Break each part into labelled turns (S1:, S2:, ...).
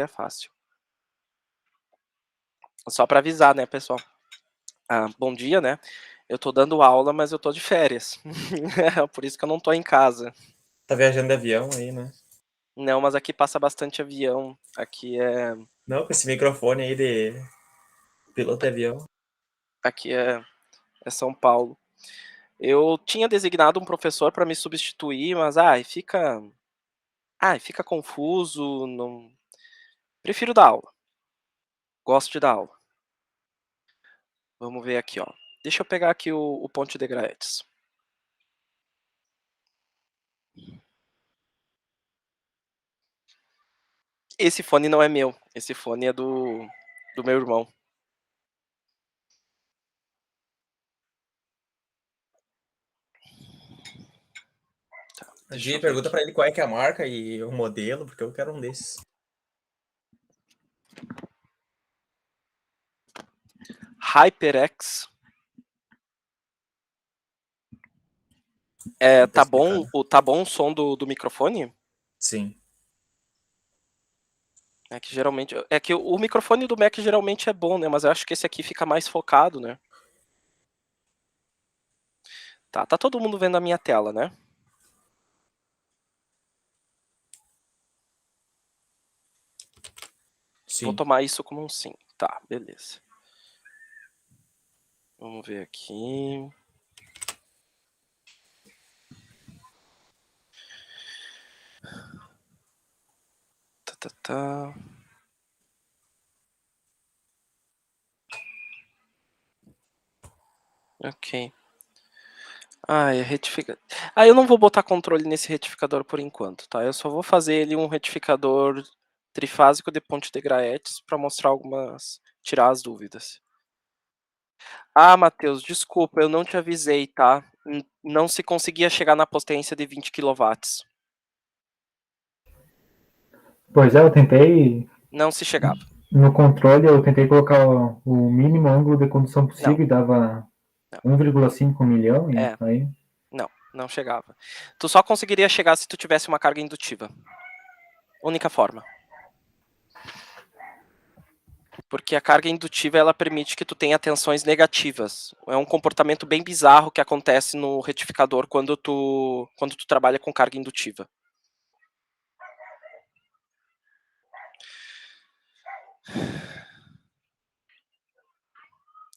S1: é fácil. Só para avisar, né, pessoal. Bom dia, né. Eu tô dando aula, mas eu tô de férias. Por isso que eu não tô em casa.
S2: Tá viajando de avião aí, né?
S1: Não, mas aqui passa bastante avião.
S2: Não, com esse microfone aí de piloto de avião.
S1: Aqui é São Paulo. Eu tinha designado um professor para me substituir, mas, fica confuso, não prefiro dar aula. Gosto de dar aula. Vamos ver aqui, ó. Deixa eu pegar aqui o Ponte de Graetes. Esse fone não é meu, esse fone é do meu irmão. Tá, deixa eu ver
S2: Pergunta
S1: aqui.
S2: pra ele qual é que é a marca e o modelo, porque eu quero um desses.
S1: HyperX.
S2: Não tá explicado.
S1: Tá bom o som do microfone?
S2: Sim.
S1: É que geralmente é que o microfone do Mac geralmente é bom, né, mas eu acho que esse aqui fica mais focado, né. Tá todo mundo vendo a minha tela, né? Vou
S2: Sim.
S1: tomar isso como um sim. Tá, beleza. Vamos ver aqui. Tá. Ok. Retifica eu não vou botar controle nesse retificador por enquanto, tá? Eu só vou fazer ele um retificador trifásico de ponte de Graetes para mostrar tirar as dúvidas. Matheus, desculpa, eu não te avisei, tá? Não se conseguia chegar na potência de 20 quilowatts.
S2: Pois é, eu tentei.
S1: Não se chegava.
S2: No controle, eu tentei colocar o mínimo ângulo de condução
S1: Não,
S2: possível e dava
S1: não.
S2: 1,5 milhão, e
S1: É,
S2: aí.
S1: não chegava. Tu só conseguiria chegar se tu tivesse uma carga indutiva. Única forma. Porque a carga indutiva ela permite que tu tenha tensões negativas. É um comportamento bem bizarro que acontece no retificador quando tu trabalha com carga indutiva.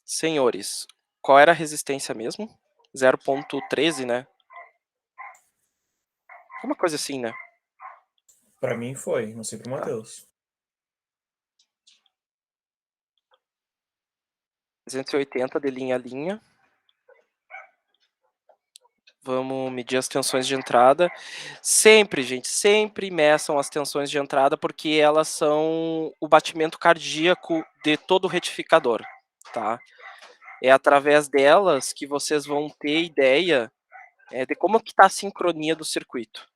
S1: Senhores, qual era a resistência mesmo? 0,13, né? Uma coisa assim, né?
S2: Pra mim foi, não sei pro
S1: Tá.
S2: Matheus.
S1: 280 de linha a linha. Vamos medir as tensões de entrada. Sempre, gente, sempre meçam as tensões de entrada porque elas são o batimento cardíaco de todo o retificador, tá? É através delas que vocês vão ter ideia de como que está a sincronia do circuito.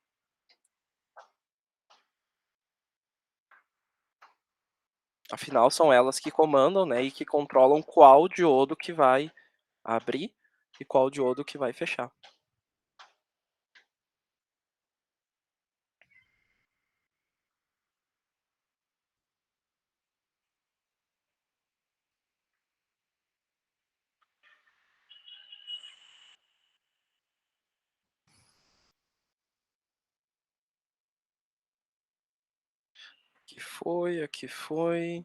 S1: Afinal, são elas que comandam, né, e que controlam qual diodo que vai abrir e qual diodo que vai fechar. Aqui foi.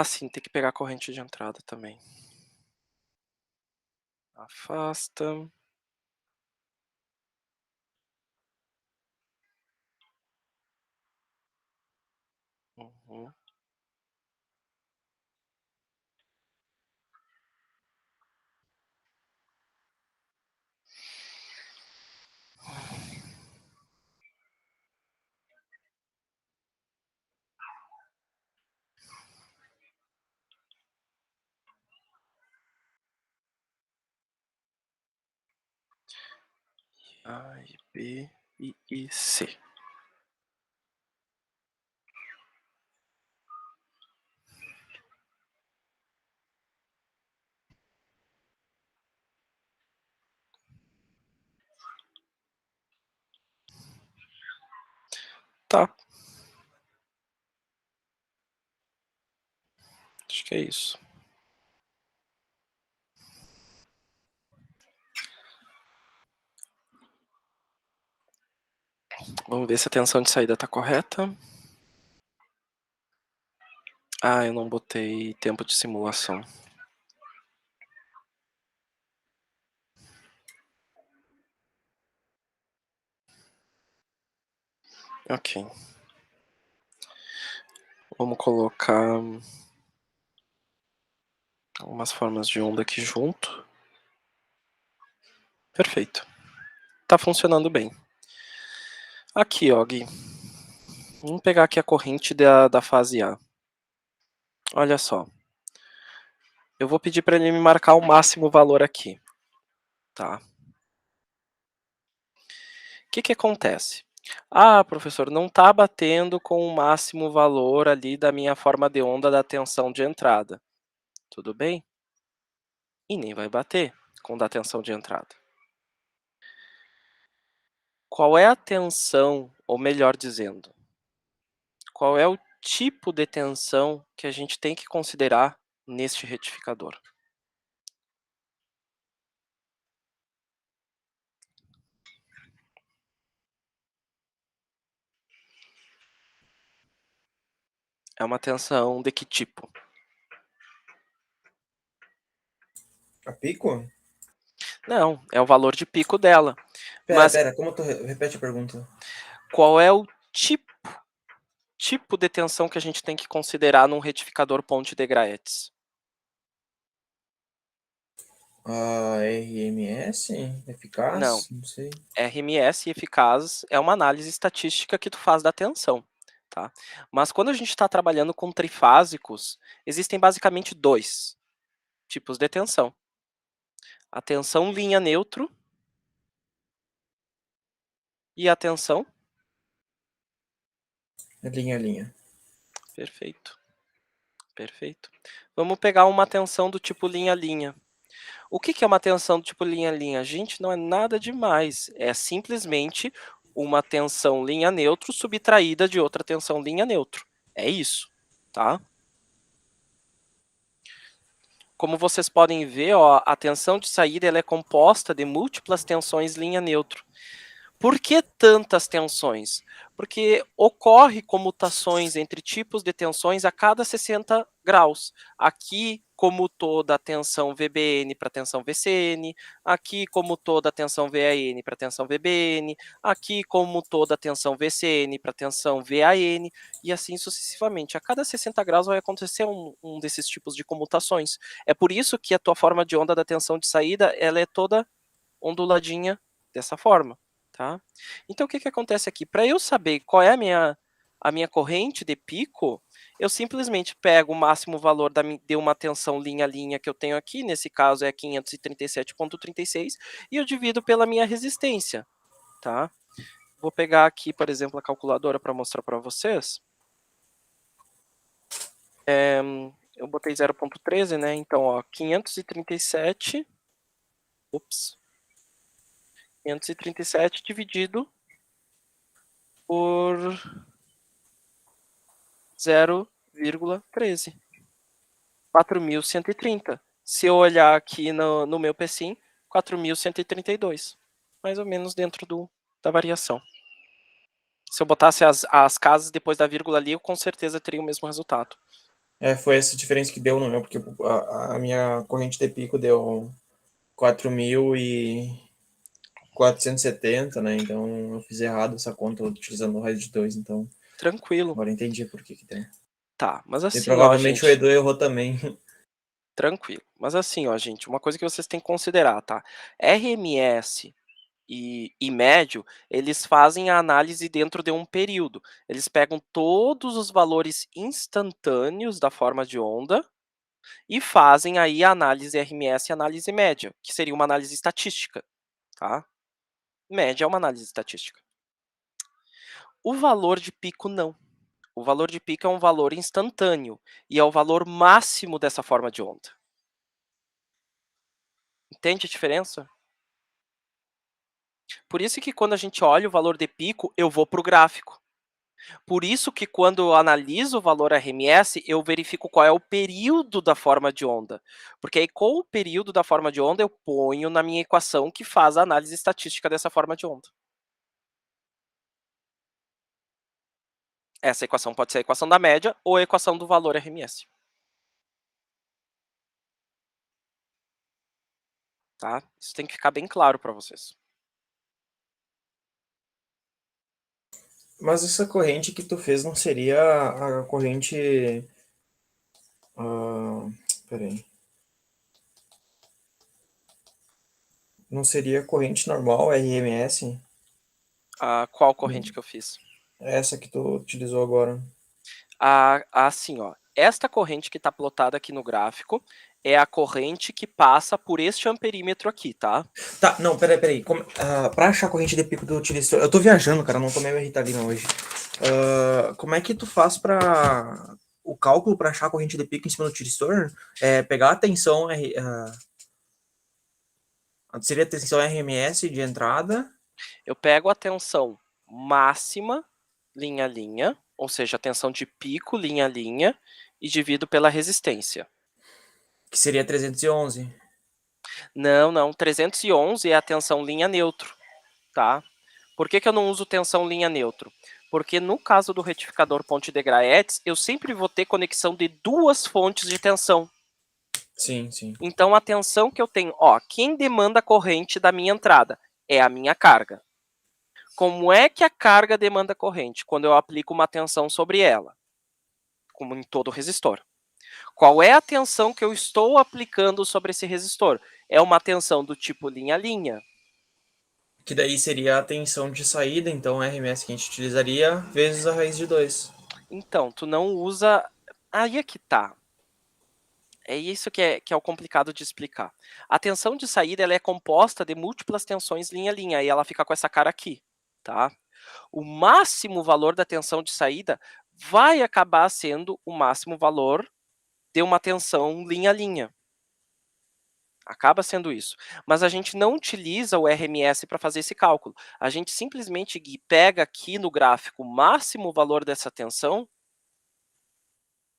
S1: Sim, tem que pegar a corrente de entrada também. Afasta. Uhum. A, B e C. Tá. Acho que é isso. Vamos ver se a tensão de saída está correta. Ah, eu não botei tempo de simulação. Ok. Vamos colocar algumas formas de onda aqui junto. Perfeito. Tá funcionando bem. Aqui, ó, Gui. Vamos pegar aqui a corrente da fase A. Olha só. Eu vou pedir para ele me marcar o máximo valor aqui. Tá? O que acontece? Ah, professor, não está batendo com o máximo valor ali da minha forma de onda da tensão de entrada. Tudo bem? E nem vai bater com da tensão de entrada. Qual é a tensão, ou melhor dizendo, qual é o tipo de tensão que a gente tem que considerar neste retificador? É uma tensão de que tipo?
S2: A pico?
S1: Não, é o valor de pico dela. Mas
S2: Pera, como tu repete a pergunta?
S1: qual é o tipo de tensão que a gente tem que considerar num retificador ponte de Graetz?
S2: A RMS?
S1: Não,
S2: Eficaz? Não sei.
S1: RMS eficaz é uma análise estatística que tu faz da tensão, tá? Mas quando a gente está trabalhando com trifásicos, existem basicamente dois tipos de tensão. A tensão linha neutro e a tensão...
S2: Linha a linha.
S1: Perfeito, perfeito. Vamos pegar uma tensão do tipo linha-linha. O que é uma tensão do tipo linha-linha? Gente, não é nada demais. É simplesmente uma tensão linha neutro subtraída de outra tensão linha neutro. É isso, tá? Como vocês podem ver, ó, a tensão de saída ela é composta de múltiplas tensões linha neutro. Por que tantas tensões? Porque ocorre comutações entre tipos de tensões a cada 60 graus. Aqui comutou da tensão VBN para tensão VCN, aqui comutou da tensão VAN para tensão VBN, aqui comutou da tensão VCN para tensão VAN, e assim sucessivamente. A cada 60 graus vai acontecer um desses tipos de comutações. É por isso que a tua forma de onda da tensão de saída ela é toda onduladinha dessa forma. Tá? Então, o que acontece aqui? Para eu saber qual é a minha corrente de pico, eu simplesmente pego o máximo valor de uma tensão linha a linha que eu tenho aqui, nesse caso é 537,36, e eu divido pela minha resistência. Tá? Vou pegar aqui, por exemplo, a calculadora para mostrar para vocês. Eu botei 0,13, né? Então, ó, 537... Ups. 537 dividido por 0,13. 4.130. Se eu olhar aqui no meu PSIM, 4.132. Mais ou menos dentro da variação. Se eu botasse as casas depois da vírgula ali, eu com certeza teria o mesmo resultado.
S2: Foi essa diferença que deu no meu, porque a minha corrente de pico deu 4.470, né? Então eu fiz errado essa conta utilizando o raio de 2, então
S1: Tranquilo.
S2: agora entendi por que deu.
S1: Tá, mas assim,
S2: E provavelmente
S1: ó, gente,
S2: o Edu errou também.
S1: tranquilo. Mas assim, ó, gente, uma coisa que vocês têm que considerar, tá? RMS e médio, eles fazem a análise dentro de um período. Eles pegam todos os valores instantâneos da forma de onda e fazem aí a análise RMS e análise média, que seria uma análise estatística, tá? Média é uma análise estatística. O valor de pico não. O valor de pico é um valor instantâneo e é o valor máximo dessa forma de onda. Entende a diferença? Por isso que quando a gente olha o valor de pico, eu vou para o gráfico. Por isso que quando eu analiso o valor RMS, eu verifico qual é o período da forma de onda. Porque aí com o período da forma de onda eu ponho na minha equação que faz a análise estatística dessa forma de onda. Essa equação pode ser a equação da média ou a equação do valor RMS. Tá? Isso tem que ficar bem claro para vocês.
S2: Mas essa corrente que tu fez não seria a corrente... peraí. Não seria a corrente normal, RMS?
S1: Qual corrente que eu fiz?
S2: Essa que tu utilizou agora.
S1: Assim, ó. Esta corrente que está plotada aqui no gráfico é a corrente que passa por este amperímetro aqui, tá?
S2: Tá, não, peraí. Pra achar a corrente de pico do utilizador... Eu tô viajando, cara, não tomei minha Ritalina hoje. Como é que tu faz pra... O cálculo para achar a corrente de pico em cima do utilizador? É pegar a tensão... seria a tensão RMS de entrada...
S1: Eu pego a tensão máxima, linha a linha, ou seja, a tensão de pico, linha a linha, e divido pela resistência.
S2: Que seria 311.
S1: Não, 311 é a tensão linha neutro, tá? Por que eu não uso tensão linha neutro? Porque no caso do retificador ponte de Graetz, eu sempre vou ter conexão de duas fontes de tensão.
S2: Sim, sim.
S1: Então a tensão que eu tenho, ó, quem demanda a corrente da minha entrada? É a minha carga. Como é que a carga demanda corrente? Quando eu aplico uma tensão sobre ela, como em todo resistor. Qual é a tensão que eu estou aplicando sobre esse resistor? É uma tensão do tipo linha-linha.
S2: Que daí seria a tensão de saída, então RMS que a gente utilizaria, vezes a raiz de 2.
S1: Então, tu não usa... Aí é que tá. É isso que é o complicado de explicar. A tensão de saída ela é composta de múltiplas tensões linha-linha, e ela fica com essa cara aqui, tá? O máximo valor da tensão de saída vai acabar sendo o máximo valor de uma tensão linha-linha. Acaba sendo isso. Mas a gente não utiliza o RMS para fazer esse cálculo. A gente simplesmente pega aqui no gráfico o máximo valor dessa tensão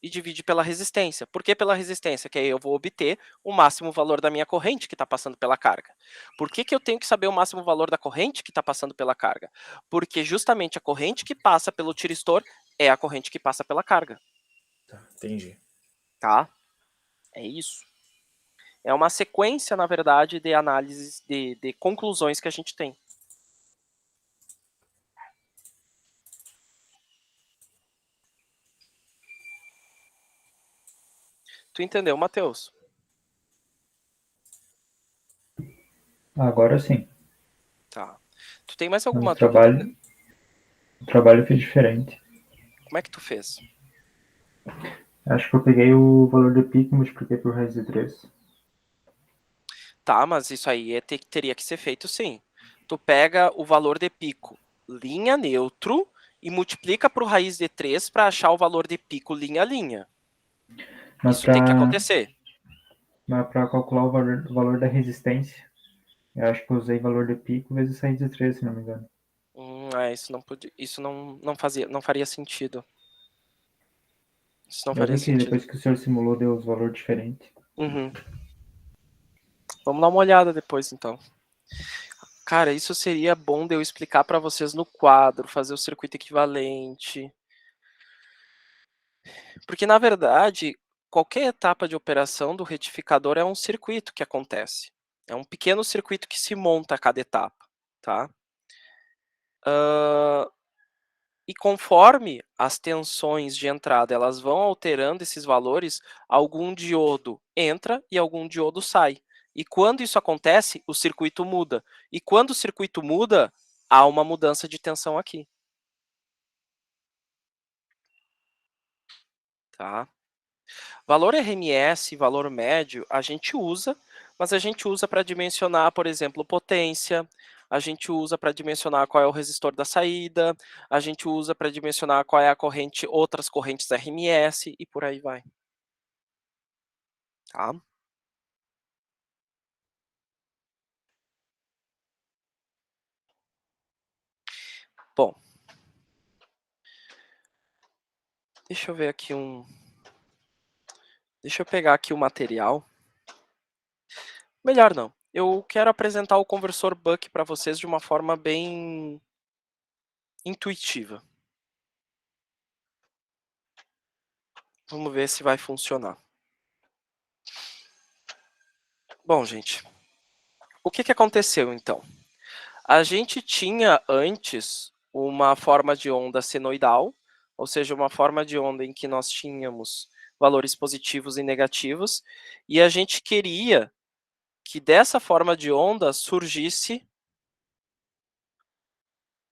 S1: e divide pela resistência. Por que pela resistência? Que aí eu vou obter o máximo valor da minha corrente que está passando pela carga. Por que eu tenho que saber o máximo valor da corrente que está passando pela carga? Porque justamente a corrente que passa pelo tiristor é a corrente que passa pela carga.
S2: Tá, entendi.
S1: Tá? É isso. É uma sequência, na verdade, de análises, de conclusões que a gente tem. Tu entendeu, Matheus?
S3: Agora sim.
S1: Tá. Tu tem mais
S3: Mas
S1: alguma dúvida?
S3: o trabalho foi diferente.
S1: Como é que tu fez?
S3: Acho que eu peguei o valor do pico e multipliquei por raiz de 3.
S1: Tá, mas isso aí teria que ser feito sim. Tu pega o valor de pico linha neutro e multiplica por raiz de 3 para achar o valor de pico linha-linha.
S3: Mas
S1: Isso tem que
S3: para
S1: acontecer.
S3: calcular o valor da resistência, eu acho que eu usei valor de pico vezes raiz de 3, se não me engano.
S1: Isso não podia, isso não faria sentido. Isso não
S3: Eu
S1: faria
S3: vi que
S1: sentido.
S3: depois que o senhor simulou, deu os valores diferentes.
S1: Uhum. Vamos dar uma olhada depois, então. Cara, isso seria bom de eu explicar para vocês no quadro, fazer o circuito equivalente. Porque, na verdade, qualquer etapa de operação do retificador é um circuito que acontece. É um pequeno circuito que se monta a cada etapa, tá? E conforme as tensões de entrada elas vão alterando esses valores, algum diodo entra e algum diodo sai. E quando isso acontece, o circuito muda. E quando o circuito muda, há uma mudança de tensão aqui. Tá? Valor RMS, valor médio, a gente usa, mas a gente usa para dimensionar, por exemplo, potência, a gente usa para dimensionar qual é o resistor da saída, a gente usa para dimensionar qual é a corrente, outras correntes RMS e por aí vai. Tá? Bom, Deixa eu ver aqui um... Deixa eu pegar aqui o material. Melhor não. Eu quero apresentar o conversor Buck para vocês de uma forma bem intuitiva. Vamos ver se vai funcionar. Bom, gente, o que aconteceu então? A gente tinha antes uma forma de onda senoidal, ou seja, uma forma de onda em que nós tínhamos valores positivos e negativos, e a gente queria que dessa forma de onda surgisse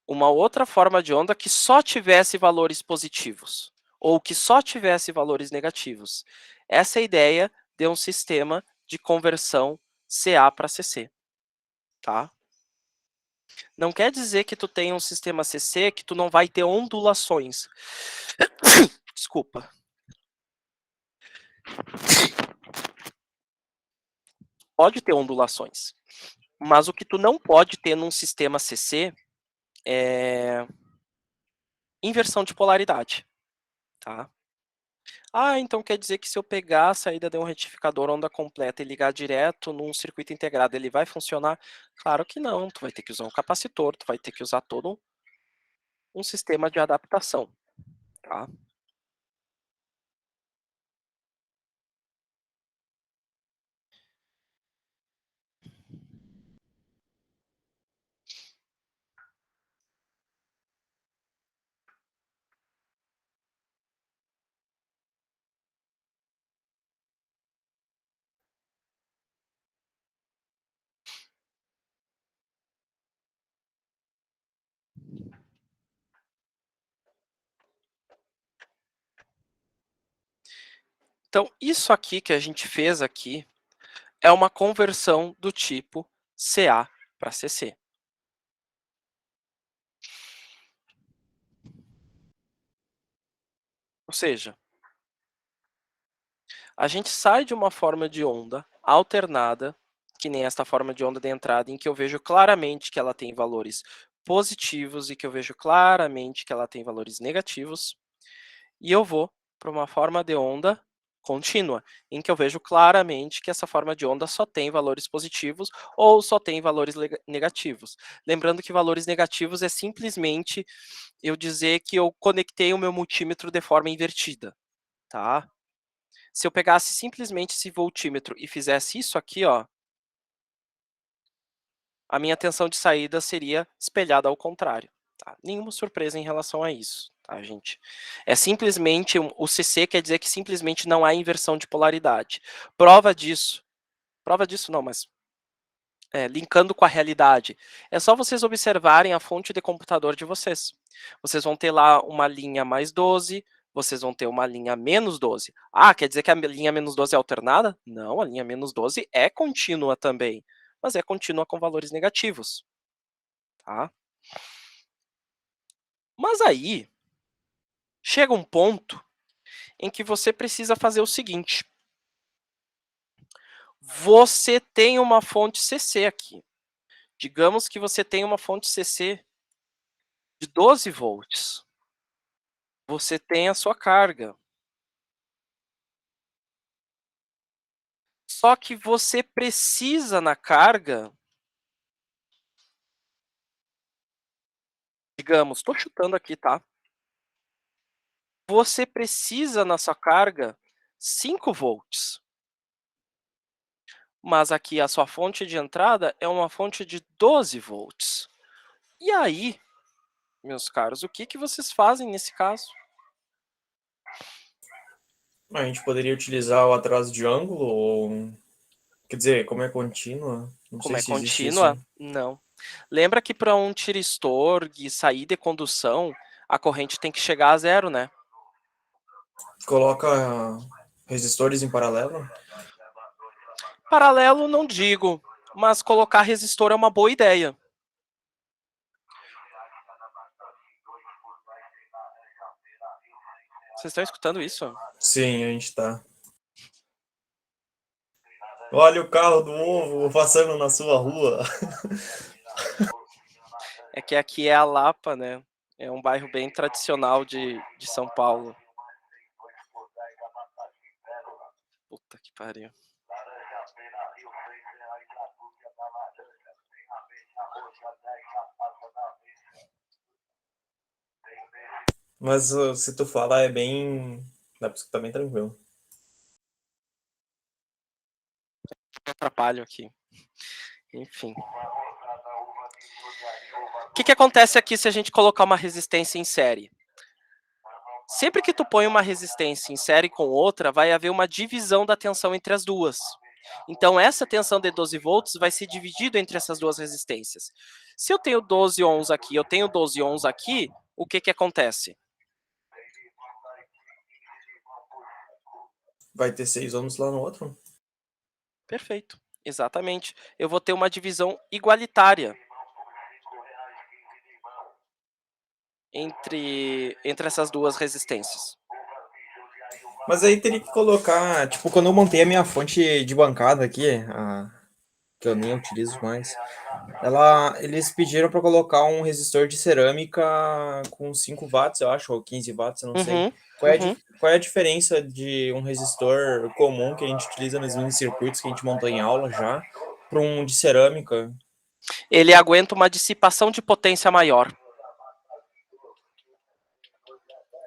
S1: uma outra forma de onda que só tivesse valores positivos, ou que só tivesse valores negativos. Essa é a ideia de um sistema de conversão CA para CC, tá? Não quer dizer que tu tem um sistema CC que tu não vai ter ondulações. Desculpa. Pode ter ondulações, mas o que tu não pode ter num sistema CC é inversão de polaridade, tá? Ah, então quer dizer que se eu pegar a saída de um retificador onda completa e ligar direto num circuito integrado, ele vai funcionar? Claro que não, tu vai ter que usar um capacitor, tu vai ter que usar todo um sistema de adaptação, tá? Então, isso aqui que a gente fez aqui é uma conversão do tipo CA para CC. Ou seja, a gente sai de uma forma de onda alternada, que nem esta forma de onda de entrada, em que eu vejo claramente que ela tem valores positivos e que eu vejo claramente que ela tem valores negativos, e eu vou para uma forma de onda contínua, em que eu vejo claramente que essa forma de onda só tem valores positivos ou só tem valores negativos. Lembrando que valores negativos é simplesmente eu dizer que eu conectei o meu multímetro de forma invertida, tá? Se eu pegasse simplesmente esse voltímetro e fizesse isso aqui, ó, a minha tensão de saída seria espelhada ao contrário. Tá? Nenhuma surpresa em relação a isso, tá, gente? É simplesmente, o CC quer dizer que simplesmente não há inversão de polaridade. Prova disso não, mas linkando com a realidade, é só vocês observarem a fonte de computador de vocês. Vocês vão ter lá uma linha mais 12, vocês vão ter uma linha menos 12. Ah, quer dizer que a linha menos 12 é alternada? Não, a linha menos 12 é contínua também, mas é contínua com valores negativos, tá? Mas aí, chega um ponto em que você precisa fazer o seguinte. Você tem uma fonte CC aqui. Digamos que você tem uma fonte CC de 12 volts. Você tem a sua carga. Só que você precisa na carga, digamos, estou chutando aqui, tá? Você precisa na sua carga 5 volts. Mas aqui a sua fonte de entrada é uma fonte de 12 volts. E aí, meus caros, o que vocês fazem nesse caso?
S2: A gente poderia utilizar o atraso de ângulo, ou... Quer dizer, como é contínua, não
S1: Como
S2: sei
S1: é
S2: se existe isso.
S1: contínua? Não. Lembra que para um tiristor sair de condução, a corrente tem que chegar a zero, né?
S2: Coloca resistores em paralelo?
S1: Paralelo não digo, mas colocar resistor é uma boa ideia. Vocês estão escutando isso?
S2: Sim, a gente tá. Olha o carro do ovo passando na sua rua.
S1: É que aqui é a Lapa, né? É um bairro bem tradicional de São Paulo. pariu.
S2: Mas se tu falar é bem. Dá pra escutar bem tranquilo.
S1: Atrapalho aqui. Enfim. O que acontece aqui se a gente colocar uma resistência em série? Sempre que tu põe uma resistência em série com outra, vai haver uma divisão da tensão entre as duas. Então, essa tensão de 12 volts vai ser dividida entre essas duas resistências. Se eu tenho 12 ohms aqui, eu tenho 12 ohms aqui, o que acontece?
S2: Vai ter 6 ohms lá no outro?
S1: Perfeito, exatamente. Eu vou ter uma divisão igualitária entre essas duas resistências.
S2: Mas aí teria que colocar, tipo, quando eu montei a minha fonte de bancada aqui, que eu nem utilizo mais, eles pediram para colocar um resistor de cerâmica com 5 watts, eu acho, ou 15 watts, eu não sei. Qual é a diferença de um resistor comum que a gente utiliza nos mini circuitos que a gente montou em aula já, para um de cerâmica?
S1: Ele aguenta uma dissipação de potência maior.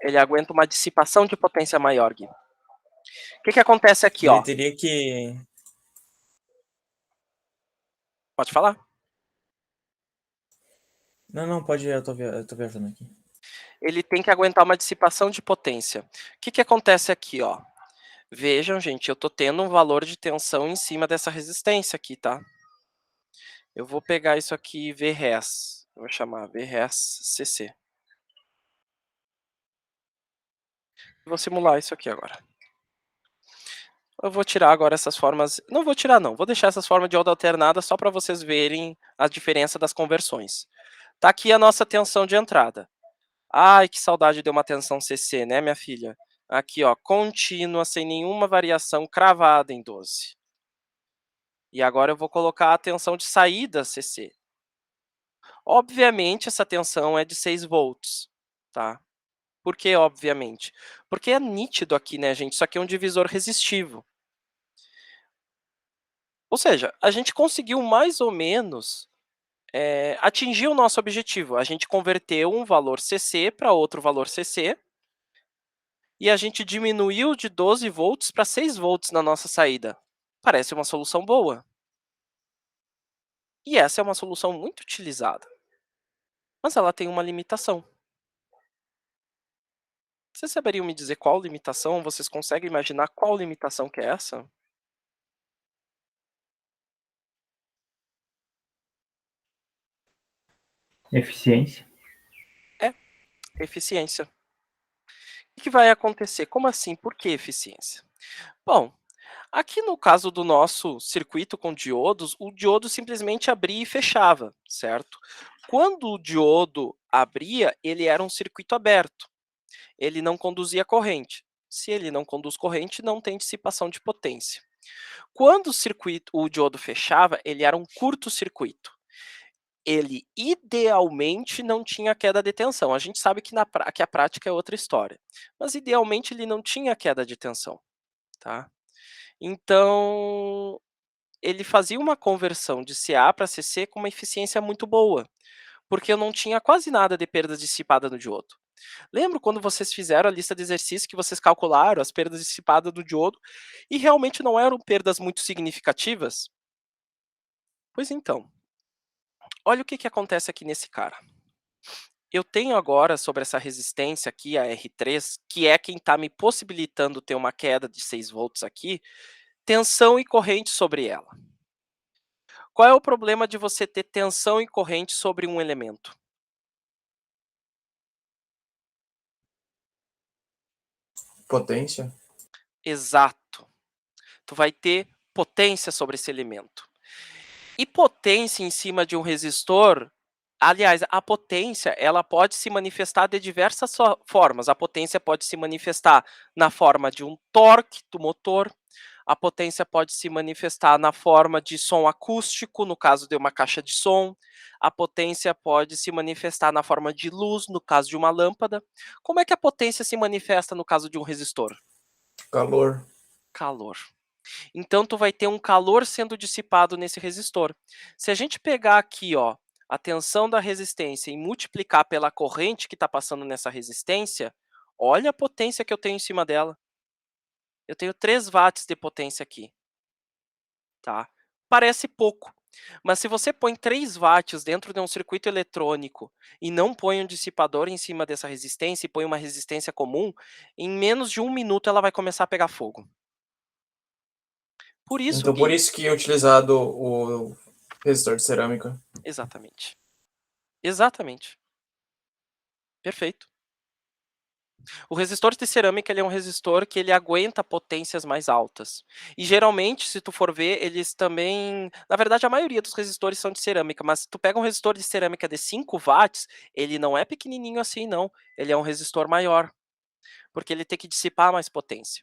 S1: Ele aguenta uma dissipação de potência maior, Gui. O que acontece aqui,
S2: Ele
S1: ó?
S2: teria que...
S1: Pode falar.
S2: Não, pode ir, eu tô viajando aqui.
S1: Ele tem que aguentar uma dissipação de potência. O que acontece aqui, ó? Vejam, gente, eu tô tendo um valor de tensão em cima dessa resistência aqui, tá? Eu vou pegar isso aqui, Vres. Vou chamar Vres CC. Vou simular isso aqui agora. Eu vou tirar agora essas formas... Não vou tirar, não. Vou deixar essas formas de onda alternada só para vocês verem a diferença das conversões. Tá aqui a nossa tensão de entrada. Ai, que saudade de uma tensão CC, né, minha filha? Aqui, ó, contínua, sem nenhuma variação, cravada em 12. E agora eu vou colocar a tensão de saída CC. Obviamente, essa tensão é de 6 volts, tá? Por que obviamente? Porque é nítido aqui, né, gente? Isso aqui é um divisor resistivo. Ou seja, a gente conseguiu mais ou menos atingir o nosso objetivo. A gente converteu um valor CC para outro valor CC e a gente diminuiu de 12 volts para 6 volts na nossa saída. Parece uma solução boa. E essa é uma solução muito utilizada. Mas ela tem uma limitação. Vocês saberiam me dizer qual limitação? Vocês conseguem imaginar qual limitação que é essa?
S3: Eficiência.
S1: Eficiência. O que vai acontecer? Como assim? Por que eficiência? Bom, aqui no caso do nosso circuito com diodos, o diodo simplesmente abria e fechava, certo? Quando o diodo abria, ele era um circuito aberto. Ele não conduzia corrente. Se ele não conduz corrente, não tem dissipação de potência. Quando o diodo fechava, ele era um curto-circuito. Ele idealmente não tinha queda de tensão. A gente sabe que a prática é outra história. Mas idealmente ele não tinha queda de tensão, tá? Então, ele fazia uma conversão de CA para CC com uma eficiência muito boa, porque eu não tinha quase nada de perda dissipada no diodo. Lembra quando vocês fizeram a lista de exercícios que vocês calcularam as perdas dissipadas do diodo e realmente não eram perdas muito significativas? Pois então, olha o que acontece aqui nesse cara. Eu tenho agora sobre essa resistência aqui, a R3, que é quem está me possibilitando ter uma queda de 6 volts aqui, tensão e corrente sobre ela. Qual é o problema de você ter tensão e corrente sobre um elemento?
S2: Potência?
S1: Exato. Tu vai ter potência sobre esse elemento. E potência em cima de um resistor, aliás, a potência ela pode se manifestar de diversas formas. A potência pode se manifestar na forma de um torque do motor, a potência pode se manifestar na forma de som acústico, no caso de uma caixa de som, a potência pode se manifestar na forma de luz, no caso de uma lâmpada. Como é que a potência se manifesta no caso de um resistor?
S2: Calor.
S1: Calor. Então tu vai ter um calor sendo dissipado nesse resistor. Se a gente pegar aqui, ó, a tensão da resistência e multiplicar pela corrente que está passando nessa resistência, olha a potência que eu tenho em cima dela. Eu tenho 3 watts de potência aqui, tá? Parece pouco, mas se você põe 3 watts dentro de um circuito eletrônico e não põe um dissipador em cima dessa resistência e põe uma resistência comum, em menos de 1 minuto ela vai começar a pegar fogo. Por isso
S2: Então, por
S1: que
S2: isso que é utilizado o resistor de cerâmica.
S1: exatamente. Exatamente. Perfeito. O resistor de cerâmica ele é um resistor que ele aguenta potências mais altas. E geralmente, se tu for ver, eles também, na verdade, a maioria dos resistores são de cerâmica, mas se tu pega um resistor de cerâmica de 5 watts, ele não é pequenininho assim não, ele é um resistor maior, porque ele tem que dissipar mais potência.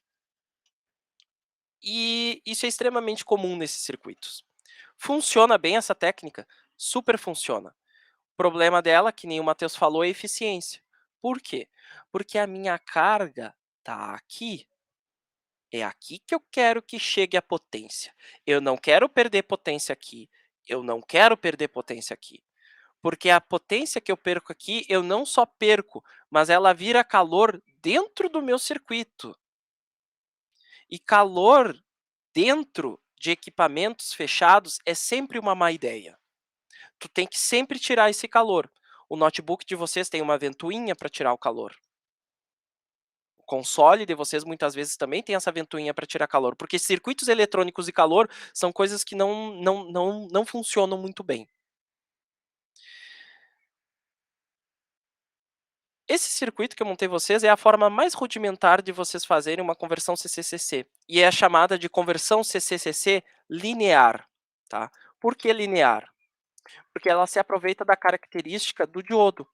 S1: E isso é extremamente comum nesses circuitos. Funciona bem essa técnica? Super funciona. O problema dela, que nem o Matheus falou, é a eficiência. Por quê? Porque a minha carga está aqui. É aqui que eu quero que chegue a potência. Eu não quero perder potência aqui. Eu não quero perder potência aqui. Porque a potência que eu perco aqui, eu não só perco, mas ela vira calor dentro do meu circuito. E calor dentro de equipamentos fechados é sempre uma má ideia. Tu tem que sempre tirar esse calor. O notebook de vocês tem uma ventoinha para tirar o calor. O console de vocês muitas vezes também tem essa ventoinha para tirar calor, porque circuitos eletrônicos e calor são coisas que não funcionam muito bem. Esse circuito que eu montei vocês é a forma mais rudimentar de vocês fazerem uma conversão CCCC, e é a chamada de conversão CCCC linear, tá? Por que linear? Porque ela se aproveita da característica do diodo.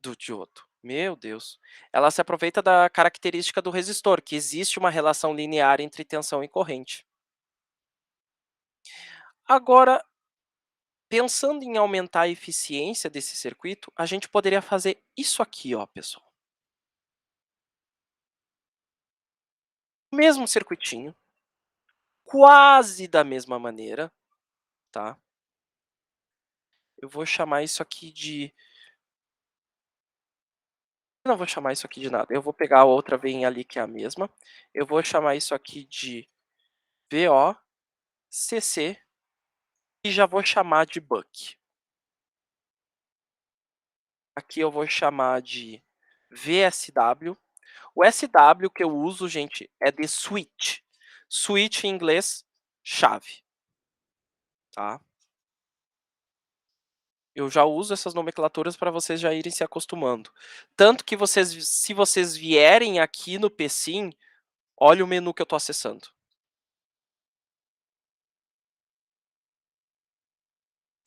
S1: Do diodo. Meu Deus. Ela se aproveita da característica do resistor, que existe uma relação linear entre tensão e corrente. Agora, pensando em aumentar a eficiência desse circuito, a gente poderia fazer isso aqui, ó, pessoal. O mesmo circuitinho, quase da mesma maneira, tá? Eu vou chamar isso aqui de... Não vou chamar isso aqui de nada. Eu vou pegar a outra veinha ali, que é a mesma. Eu vou chamar isso aqui de VOCC e já vou chamar de buck. Aqui eu vou chamar de VSW. O SW que eu uso, gente, é de switch. Switch em inglês, chave. Tá? Eu já uso essas nomenclaturas para vocês já irem se acostumando. Tanto que vocês, se vocês vierem aqui no PSIM, olha o menu que eu estou acessando.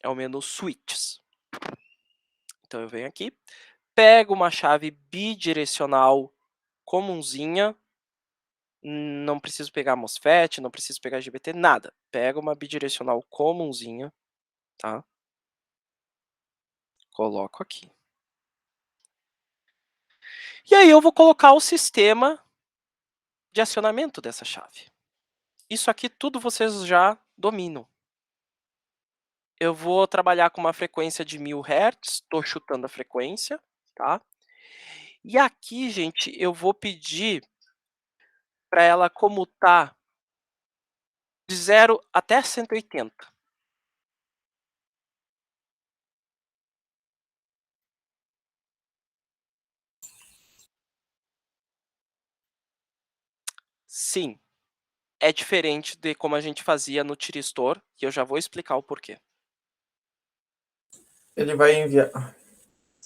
S1: É o menu Switches. Então eu venho aqui, pego uma chave bidirecional comunzinha, não preciso pegar MOSFET, não preciso pegar IGBT, nada. Pega uma bidirecional comunzinha, tá? Coloco aqui. E aí eu vou colocar o sistema de acionamento dessa chave. Isso aqui tudo vocês já dominam. Eu vou trabalhar com uma frequência de 1000 Hz, estou chutando a frequência, tá? E aqui, gente, eu vou pedir para ela comutar de 0 até 180. Sim, é diferente de como a gente fazia no tiristor, e eu já vou explicar o porquê.
S2: Ele vai enviar.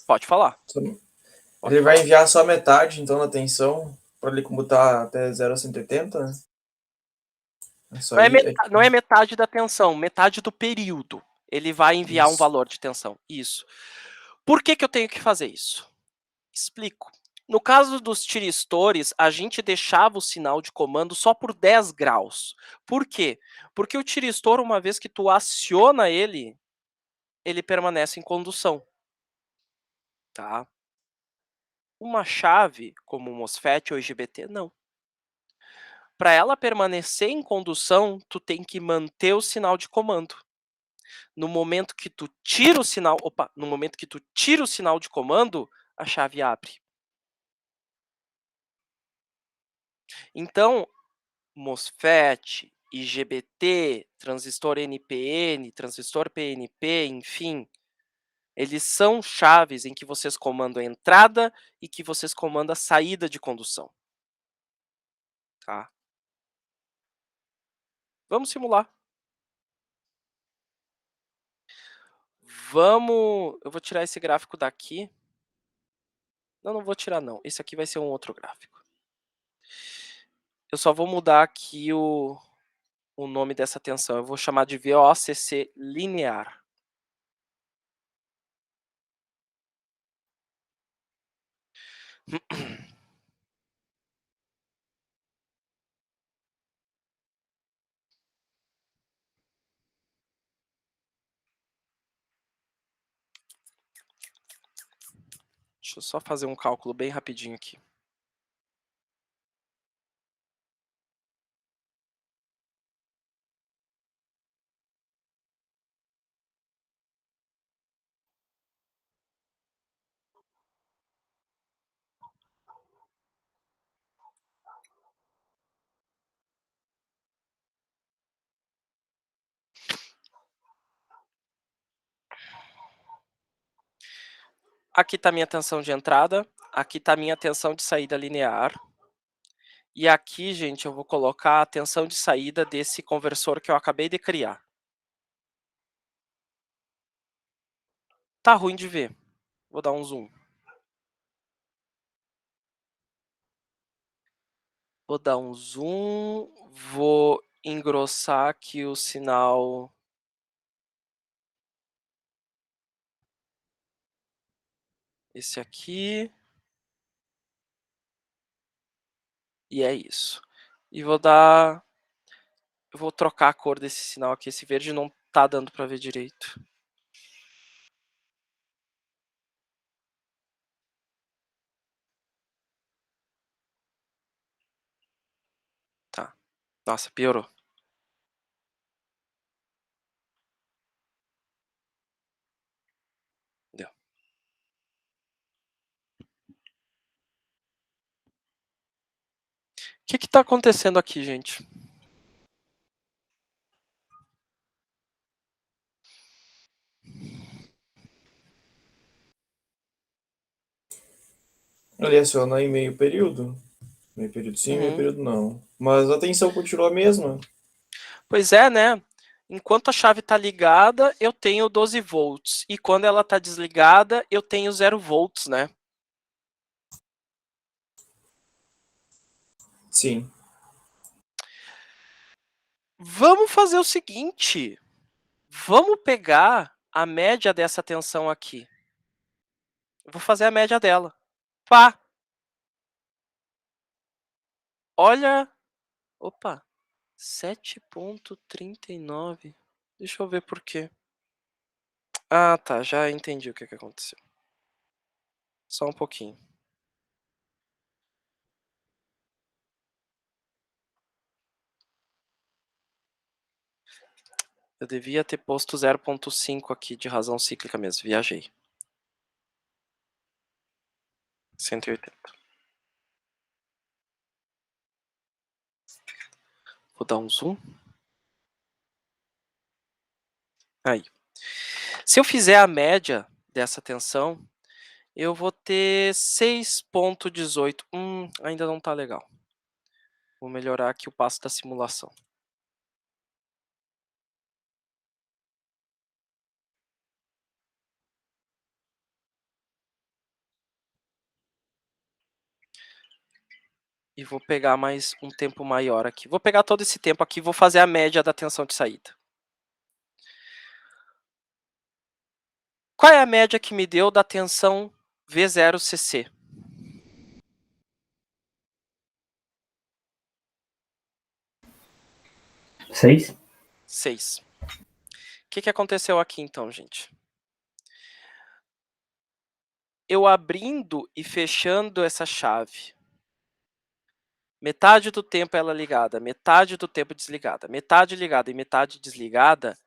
S1: Pode falar. Pode
S2: Ele vai
S1: falar.
S2: enviar só metade, então, da tensão, para ele computar até 0 a 180, né? Isso
S1: Não é,
S2: aí
S1: não é metade da tensão, metade do período. Ele vai enviar um
S2: Isso.
S1: valor de tensão. Isso. Por que eu tenho que fazer isso? Explico. No caso dos tiristores, a gente deixava o sinal de comando só por 10 graus. Por quê? Porque o tiristor, uma vez que tu aciona ele, ele permanece em condução. Tá? Uma chave, como o MOSFET ou IGBT, não. Para ela permanecer em condução, tu tem que manter o sinal de comando. No momento que tu tira o sinal, no momento que tu tira o sinal de comando, a chave abre. Então, MOSFET, IGBT, transistor NPN, transistor PNP, enfim, eles são chaves em que vocês comandam a entrada e que vocês comandam a saída de condução. Tá? Vamos simular. Eu vou tirar esse gráfico daqui. Não vou tirar não. Esse aqui vai ser um outro gráfico. Eu só vou mudar aqui o nome dessa tensão. Eu vou chamar de VOCC linear. Deixa eu só fazer um cálculo bem rapidinho aqui. Aqui está minha tensão de entrada, aqui está minha tensão de saída linear. E aqui, gente, eu vou colocar a tensão de saída desse conversor que eu acabei de criar. Tá ruim de ver. Vou dar um zoom. Vou dar um zoom, vou engrossar aqui o sinal. Esse aqui. E é isso. E vou dar... Eu vou trocar a cor desse sinal aqui. Esse verde não tá dando para ver direito. Tá. Nossa, piorou. Deu. O que tá acontecendo aqui, gente?
S2: Ele aciona em meio período. Meio período sim, meio
S1: Uhum.
S2: período não. Mas a tensão continua a mesma.
S1: Pois é, né? Enquanto a chave está ligada, eu tenho 12 volts. E quando ela está desligada, eu tenho 0 volts, né?
S2: Sim.
S1: Vamos fazer o seguinte. Vamos pegar a média dessa tensão aqui. Eu vou fazer a média dela. Pá! Olha... Opa! 7,39. Deixa eu ver por quê. Ah, tá. Já entendi o que aconteceu. Só um pouquinho. Eu devia ter posto 0,5 aqui de razão cíclica mesmo. Viajei. 180. Vou dar um zoom. Aí. Se eu fizer a média dessa tensão, eu vou ter 6,18. Ainda não tá legal. Vou melhorar aqui o passo da simulação. E vou pegar mais um tempo maior aqui. Vou pegar todo esse tempo aqui e vou fazer a média da tensão de saída. Qual é a média que me deu da tensão V0CC?
S3: 6?
S1: 6. O que aconteceu aqui então, gente? Eu abrindo e fechando essa chave, metade do tempo ela ligada, metade do tempo desligada, metade ligada e metade desligada,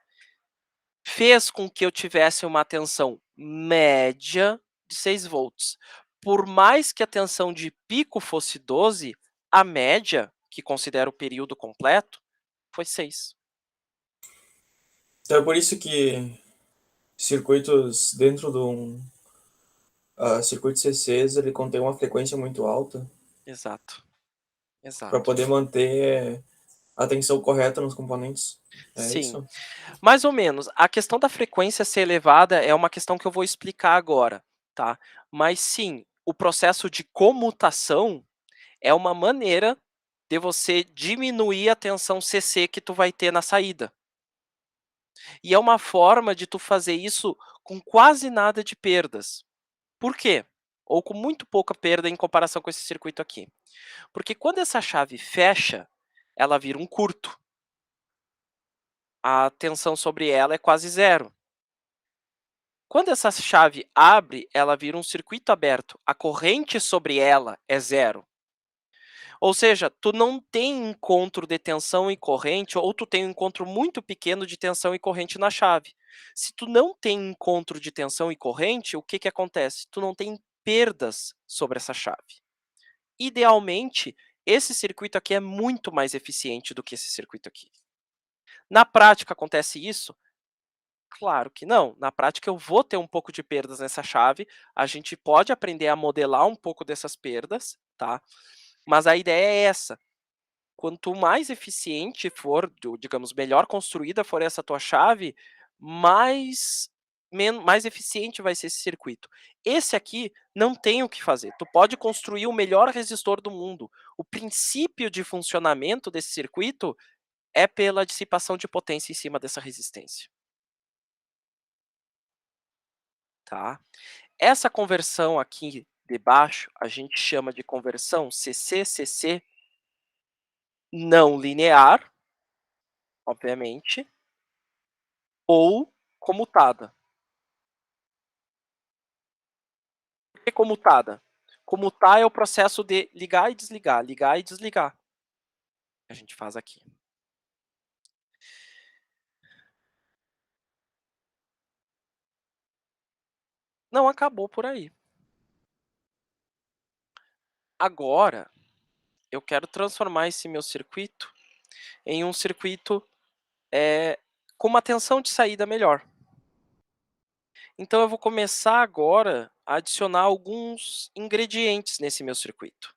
S1: fez com que eu tivesse uma tensão média de 6 volts. Por mais que a tensão de pico fosse 12, a média, que considera o período completo, foi 6.
S2: Então é por isso que circuitos dentro de um circuito CCs, ele contém uma frequência muito alta
S1: Exato,
S2: para
S1: exato.
S2: poder manter a tensão correta nos componentes. É
S1: Sim,
S2: isso?
S1: mais ou menos. A questão da frequência ser elevada é uma questão que eu vou explicar agora, tá? Mas sim, o processo de comutação é uma maneira de você diminuir a tensão CC que tu vai ter na saída. E é uma forma de tu fazer isso com quase nada de perdas. Por quê? Ou com muito pouca perda em comparação com esse circuito aqui. Porque quando essa chave fecha, ela vira um curto. A tensão sobre ela é quase zero. Quando essa chave abre, ela vira um circuito aberto. A corrente sobre ela é zero. Ou seja, tu não tem encontro de tensão e corrente, ou tu tem um encontro muito pequeno de tensão e corrente na chave. Se tu não tem encontro de tensão e corrente, o que que acontece? Tu não tem perdas sobre essa chave. Idealmente, esse circuito aqui é muito mais eficiente do que esse circuito aqui. Na prática, acontece isso? Claro que não. Na prática, eu vou ter um pouco de perdas nessa chave. A gente pode aprender a modelar um pouco dessas perdas, tá? Mas a ideia é essa. Quanto mais eficiente for, digamos, melhor construída for essa tua chave, mais eficiente vai ser esse circuito. Esse aqui não tem o que fazer. Tu pode construir o melhor resistor do mundo. O princípio de funcionamento desse circuito é pela dissipação de potência em cima dessa resistência. Tá? Essa conversão aqui de baixo, a gente chama de conversão CC-CC não linear, obviamente, ou comutada. Por que comutada? Comutar é o processo de ligar e desligar, ligar e desligar. A gente faz aqui. Não acabou por aí. Agora, eu quero transformar esse meu circuito em um circuito com uma tensão de saída melhor. Então, eu vou começar agora a adicionar alguns ingredientes nesse meu circuito.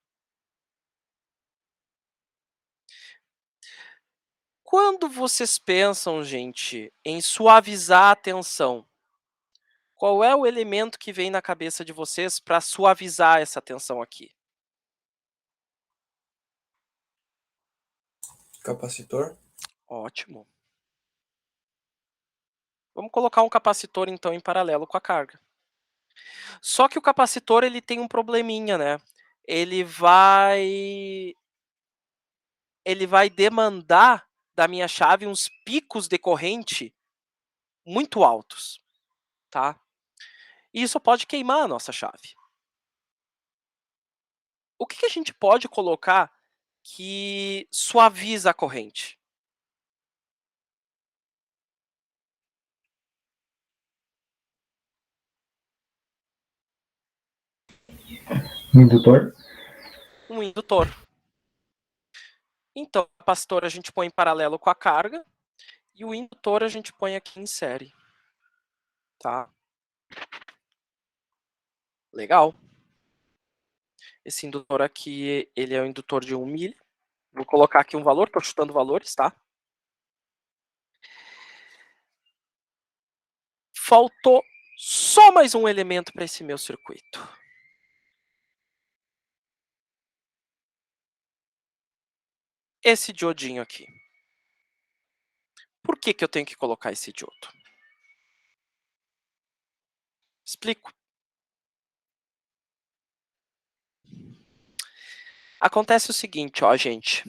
S1: Quando vocês pensam, gente, em suavizar a tensão, qual é o elemento que vem na cabeça de vocês para suavizar essa tensão aqui?
S2: Capacitor?
S1: Ótimo. Vamos colocar um capacitor, então, em paralelo com a carga. Só que o capacitor ele tem um probleminha, né? Ele vai demandar da minha chave uns picos de corrente muito altos, tá? E isso pode queimar a nossa chave. O que a gente pode colocar que suaviza a corrente?
S3: Indutor?
S1: Um indutor. Então, o capacitor a gente põe em paralelo com a carga e o indutor a gente põe aqui em série. Tá? Legal. Esse indutor aqui, ele é um indutor de 1 milha. Vou colocar aqui um valor, estou chutando valores, tá? Faltou só mais um elemento para esse meu circuito. Esse diodinho aqui. Por que eu tenho que colocar esse diodo? Explico. Acontece o seguinte, ó, gente.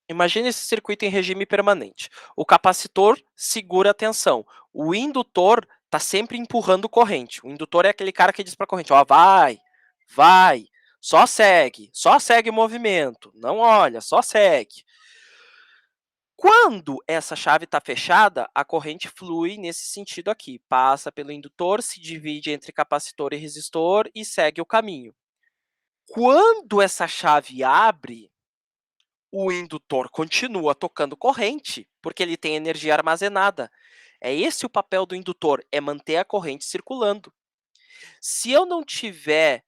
S1: Imagine esse circuito em regime permanente. O capacitor segura a tensão. O indutor está sempre empurrando corrente. O indutor é aquele cara que diz para a corrente, ó, vai, vai. Só segue o movimento, não olha, só segue. Quando essa chave está fechada, a corrente flui nesse sentido aqui, passa pelo indutor, se divide entre capacitor e resistor e segue o caminho. Quando essa chave abre, o indutor continua tocando corrente, porque ele tem energia armazenada. É esse o papel do indutor, é manter a corrente circulando. Se eu não tiver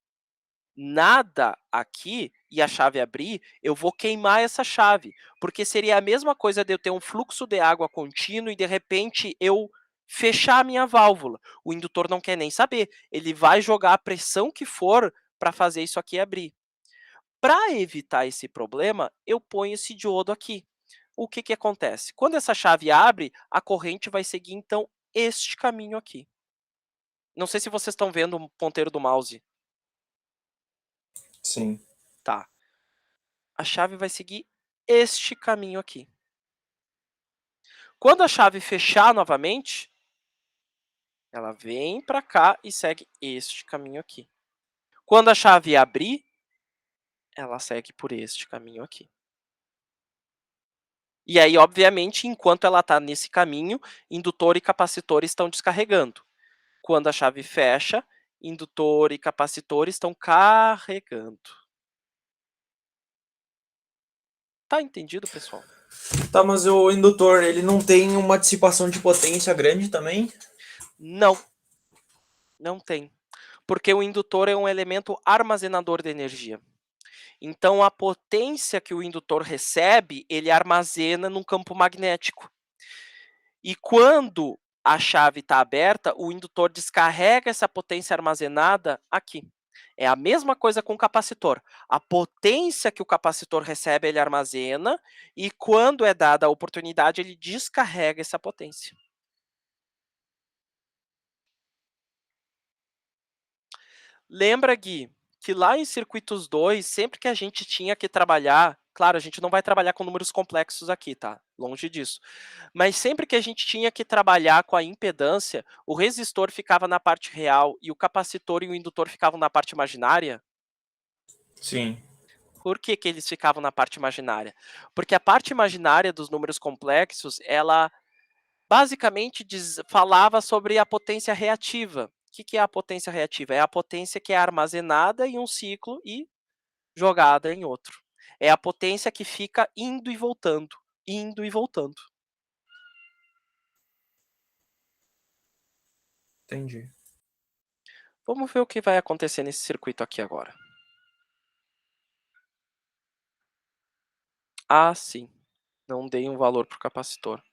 S1: nada aqui e a chave abrir, eu vou queimar essa chave, porque seria a mesma coisa de eu ter um fluxo de água contínuo e de repente eu fechar a minha válvula. O indutor não quer nem saber, ele vai jogar a pressão que for para fazer isso aqui abrir. Para evitar esse problema, eu ponho esse diodo aqui. O que acontece? Quando essa chave abre, a corrente vai seguir, então, este caminho aqui. Não sei se vocês estão vendo o ponteiro do mouse.
S2: Sim.
S1: Tá. A chave vai seguir este caminho aqui. Quando a chave fechar novamente, ela vem para cá e segue este caminho aqui. Quando a chave abrir, ela segue por este caminho aqui. E aí, obviamente, enquanto ela está nesse caminho, indutor e capacitor estão descarregando. Quando a chave fecha, indutor e capacitor estão carregando. Tá entendido, pessoal?
S2: Tá, mas o indutor, ele não tem uma dissipação de potência grande também?
S1: Não, não tem. Porque o indutor é um elemento armazenador de energia. Então, a potência que o indutor recebe, ele armazena num campo magnético. E quando a chave está aberta, o indutor descarrega essa potência armazenada aqui. É a mesma coisa com o capacitor. A potência que o capacitor recebe, ele armazena, e quando é dada a oportunidade, ele descarrega essa potência. Lembra, Gui, que lá em circuitos 2, sempre que a gente tinha que trabalhar, claro, a gente não vai trabalhar com números complexos aqui, tá? Longe disso. Mas sempre que a gente tinha que trabalhar com a impedância, o resistor ficava na parte real e o capacitor e o indutor ficavam na parte imaginária.
S2: Sim.
S1: Por que eles ficavam na parte imaginária? Porque a parte imaginária dos números complexos, ela basicamente falava sobre a potência reativa. O que é a potência reativa? É a potência que é armazenada em um ciclo e jogada em outro. É a potência que fica indo e voltando, indo e voltando.
S2: Entendi.
S1: Vamos ver o que vai acontecer nesse circuito aqui agora. Ah, sim. Não dei um valor para o capacitor.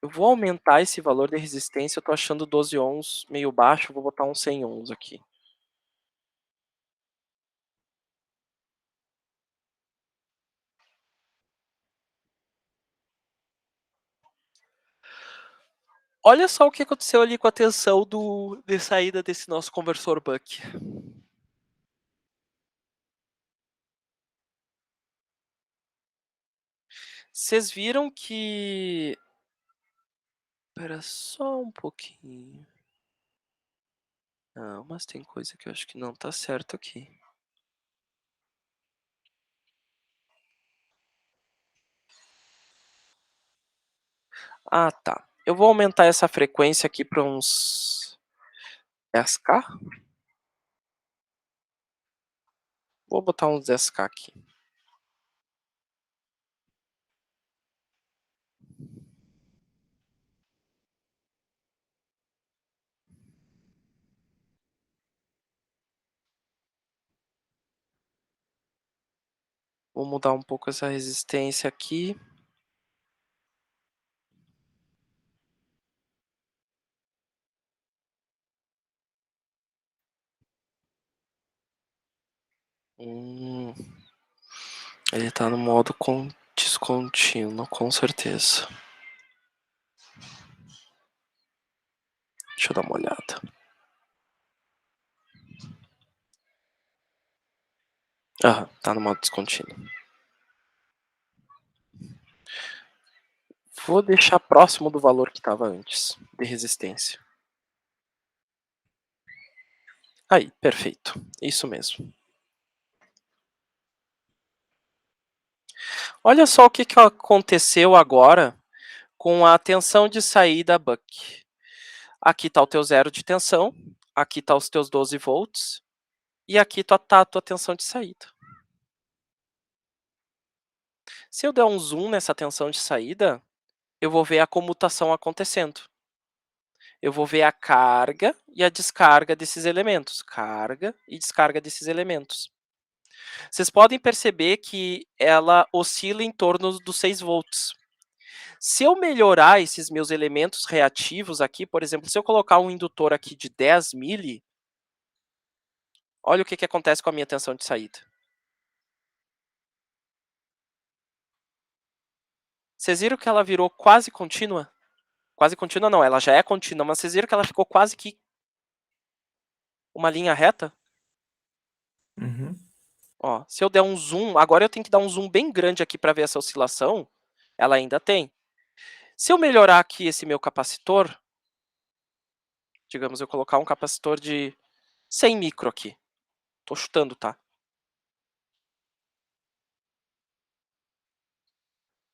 S1: Eu vou aumentar esse valor de resistência. Eu estou achando 12 ohms meio baixo. Vou botar uns 100 ohms aqui. Olha só o que aconteceu ali com a tensão de saída desse nosso conversor buck. Vocês viram que... Espera só um pouquinho. Não, mas tem coisa que eu acho que não tá certo aqui. Ah, tá. Eu vou aumentar essa frequência aqui para uns 10k. Vou botar uns 10k aqui. Vou mudar um pouco essa resistência aqui. Ele tá no modo descontínuo, com certeza. Deixa eu dar uma olhada. Ah, tá no modo descontínuo. Vou deixar próximo do valor que estava antes, de resistência. Aí, perfeito. Isso mesmo. Olha só o que aconteceu agora com a tensão de saída buck. Aqui está o teu zero de tensão, aqui está os teus 12 volts, e aqui está a tua tensão de saída. Se eu der um zoom nessa tensão de saída, eu vou ver a comutação acontecendo. Eu vou ver a carga e a descarga desses elementos. Carga e descarga desses elementos. Vocês podem perceber que ela oscila em torno dos 6 volts. Se eu melhorar esses meus elementos reativos aqui, por exemplo, se eu colocar um indutor aqui de 10 mili, olha o que acontece com a minha tensão de saída. Vocês viram que ela virou quase contínua? Quase contínua não, ela já é contínua, mas vocês viram que ela ficou quase que uma linha reta?
S2: Uhum.
S1: Ó, se eu der um zoom, agora eu tenho que dar um zoom bem grande aqui para ver essa oscilação, ela ainda tem. Se eu melhorar aqui esse meu capacitor, digamos eu colocar um capacitor de 100 micro aqui, tô chutando, tá?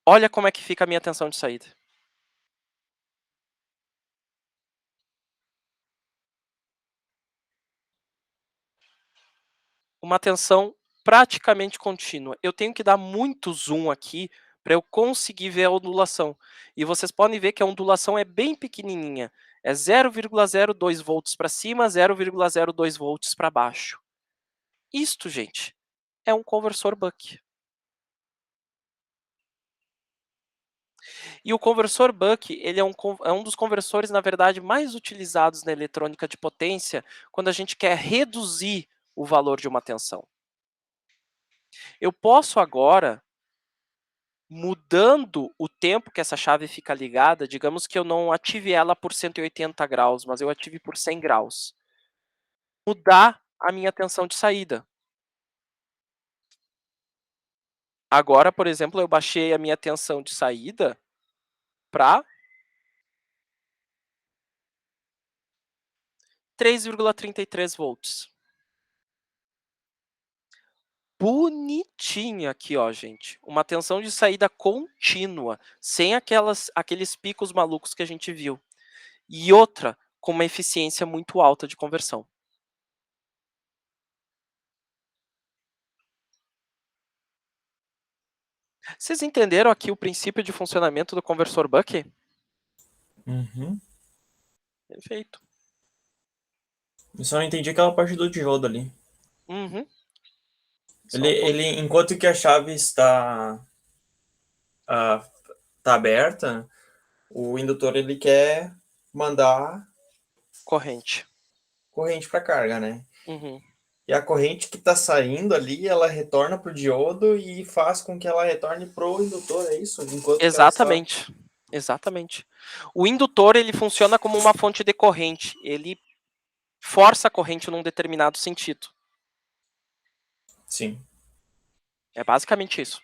S1: Olha como é que fica a minha tensão de saída. Uma tensão praticamente contínua. Eu tenho que dar muito zoom aqui para eu conseguir ver a ondulação. E vocês podem ver que a ondulação é bem pequenininha. É 0,02 volts para cima, 0,02 volts para baixo. Isto, gente, é um conversor buck. E o conversor buck, ele é um dos conversores, na verdade, mais utilizados na eletrônica de potência quando a gente quer reduzir o valor de uma tensão. Eu posso agora, mudando o tempo que essa chave fica ligada, digamos que eu não ative ela por 180 graus, mas eu ative por 100 graus, mudar a minha tensão de saída. Agora, por exemplo, eu baixei a minha tensão de saída para 3,33 volts. Bonitinho aqui, ó, gente. Uma tensão de saída contínua, sem aqueles picos malucos que a gente viu. E outra, com uma eficiência muito alta de conversão. Vocês entenderam aqui o princípio de funcionamento do conversor buck?
S2: Uhum.
S1: Perfeito.
S2: Eu só não entendi aquela parte do diodo ali.
S1: Uhum.
S2: Ele, enquanto que a chave tá aberta, o indutor ele quer mandar
S1: Corrente.
S2: corrente para carga, né?
S1: Uhum.
S2: E a corrente que está saindo ali, ela retorna pro diodo e faz com que ela retorne pro indutor, é isso? Enquanto que ela está...
S1: Exatamente. Exatamente. O indutor, ele funciona como uma fonte de corrente. Ele força a corrente num determinado sentido.
S2: Sim.
S1: É basicamente isso.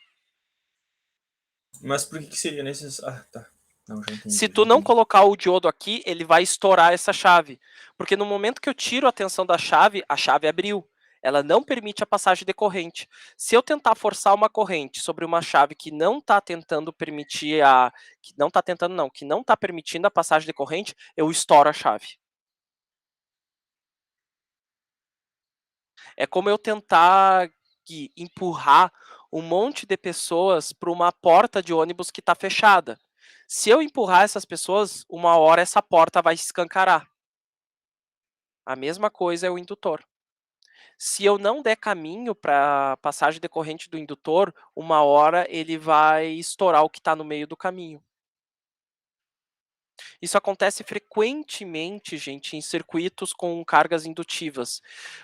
S2: Mas por que seria necessário... Ah, tá. Não, já entendi.
S1: Se tu não colocar o diodo aqui, ele vai estourar essa chave. Porque no momento que eu tiro a tensão da chave, a chave abriu. Ela não permite a passagem de corrente. Se eu tentar forçar uma corrente sobre uma chave que não está tentando permitir a... Que não está tentando, não. Que não está permitindo a passagem de corrente, eu estouro a chave. É como eu tentar empurrar um monte de pessoas para uma porta de ônibus que está fechada. Se eu empurrar essas pessoas, uma hora essa porta vai escancarar. A mesma coisa é o indutor. Se eu não der caminho para a passagem de corrente do indutor, uma hora ele vai estourar o que está no meio do caminho. Isso acontece frequentemente, gente, em circuitos com cargas indutivas.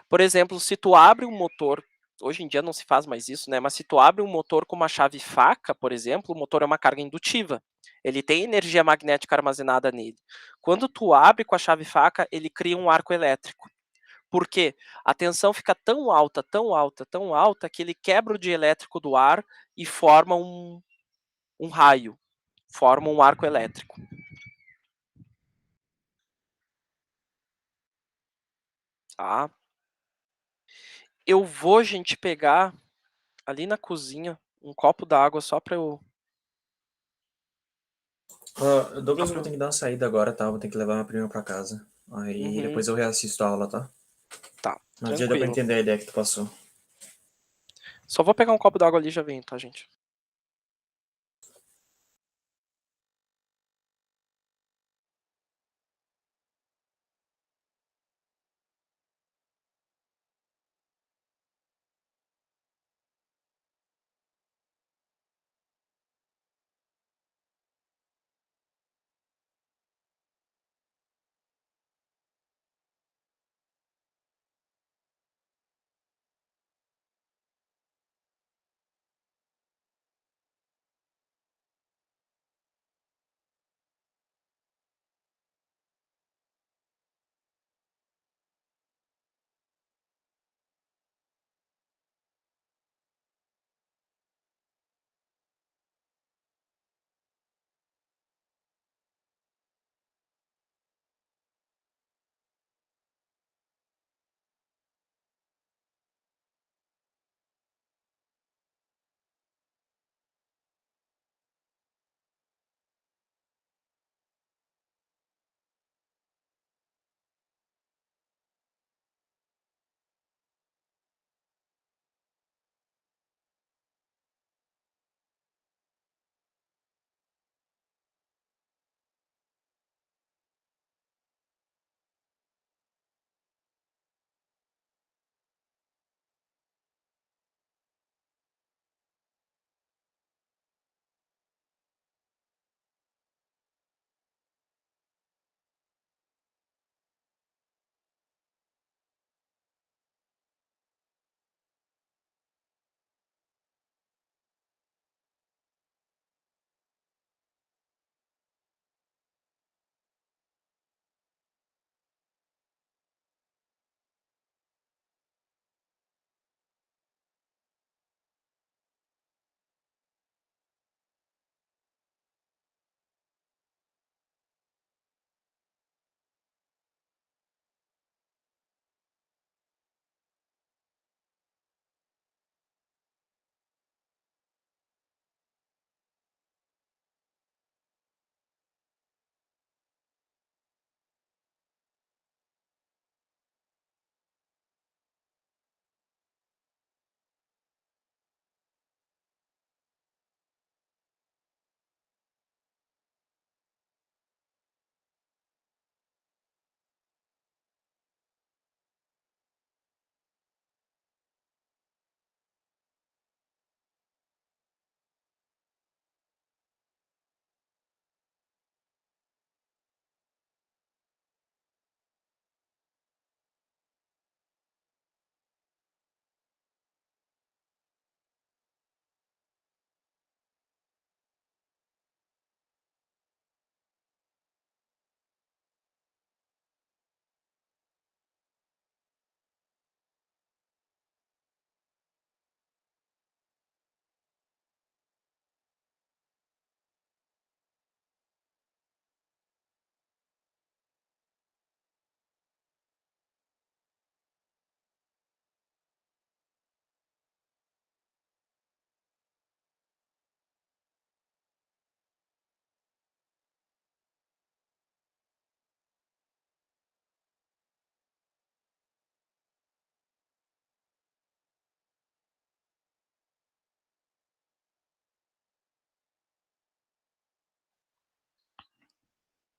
S1: Por exemplo, se tu abre um motor, hoje em dia não se faz mais isso, né? Mas se tu abre um motor com uma chave faca, por exemplo, o motor é uma carga indutiva. Ele tem energia magnética armazenada nele. Quando tu abre com a chave faca, ele cria um arco elétrico. Por quê? A tensão fica tão alta, tão alta, tão alta, que ele quebra o dielétrico do ar e forma um raio, forma um arco elétrico. Tá? Eu vou, gente, pegar ali na cozinha um copo d'água só pra eu...
S2: Douglas,
S1: Só
S2: eu
S1: pra
S2: vou ter
S1: eu...
S2: que dar uma saída agora, tá? Vou ter que levar minha prima pra casa. Aí
S1: Uhum,
S2: depois eu reassisto a aula, tá?
S1: tá,
S2: Mas já deu pra
S1: tranquilo.
S2: entender a ideia que tu passou.
S1: Só vou pegar um copo d'água ali e já venho, tá, gente?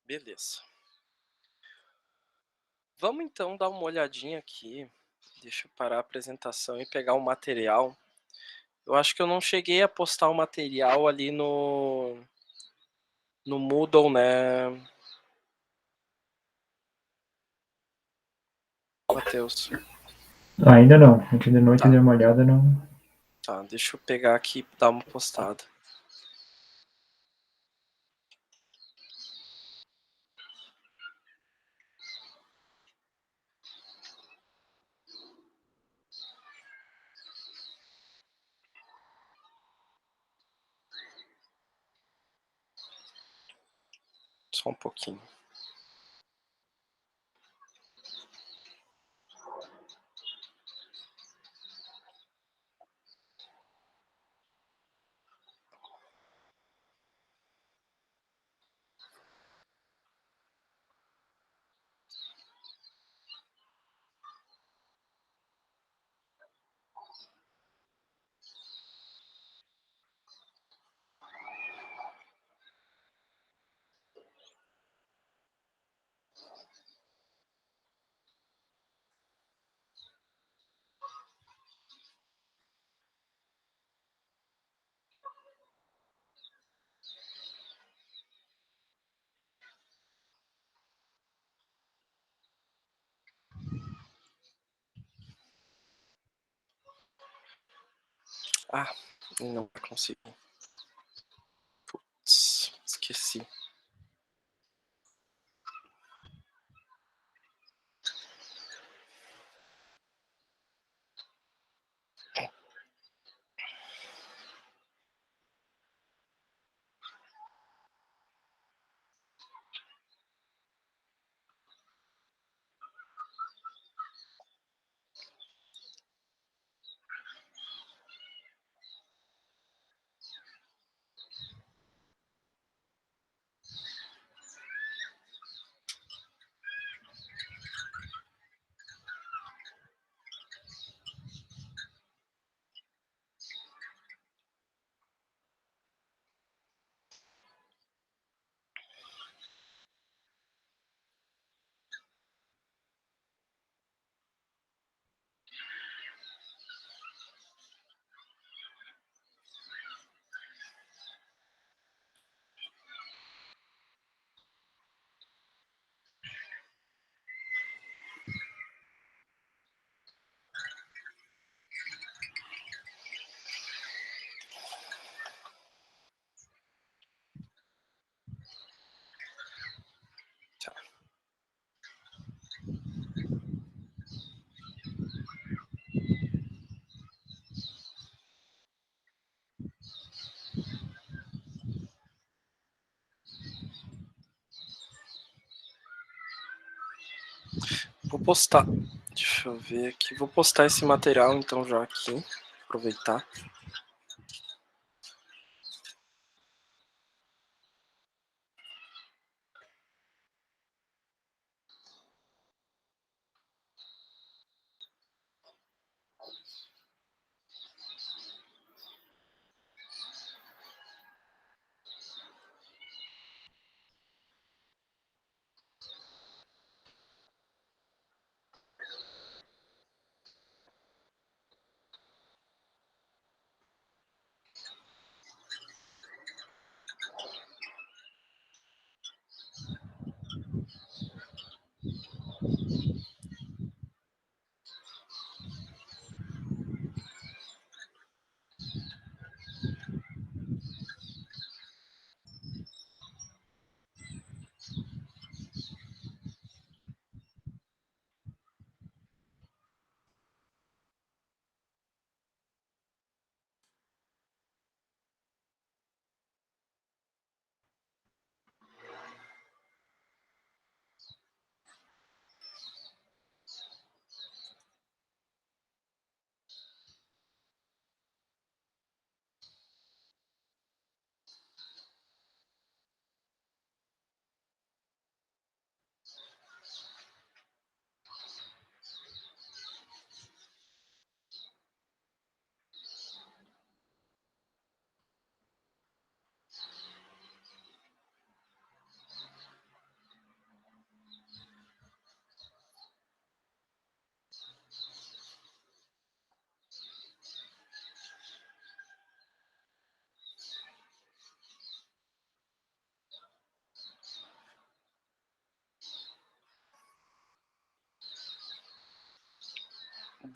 S1: Beleza. Vamos então dar uma olhadinha aqui. Deixa eu parar a apresentação e pegar o material. Eu acho que eu não cheguei a postar o material ali no Moodle, né, Matheus?
S3: Ainda não. Ontem de noite eu
S1: Tá,
S3: dei uma olhada, não.
S1: tá. Deixa eu pegar aqui e dar uma postada. Só um pouquinho. Ah, não consegui. Putz, esqueci. Tá. Vou postar. Deixa eu ver aqui. Vou postar esse material então já aqui. Aproveitar.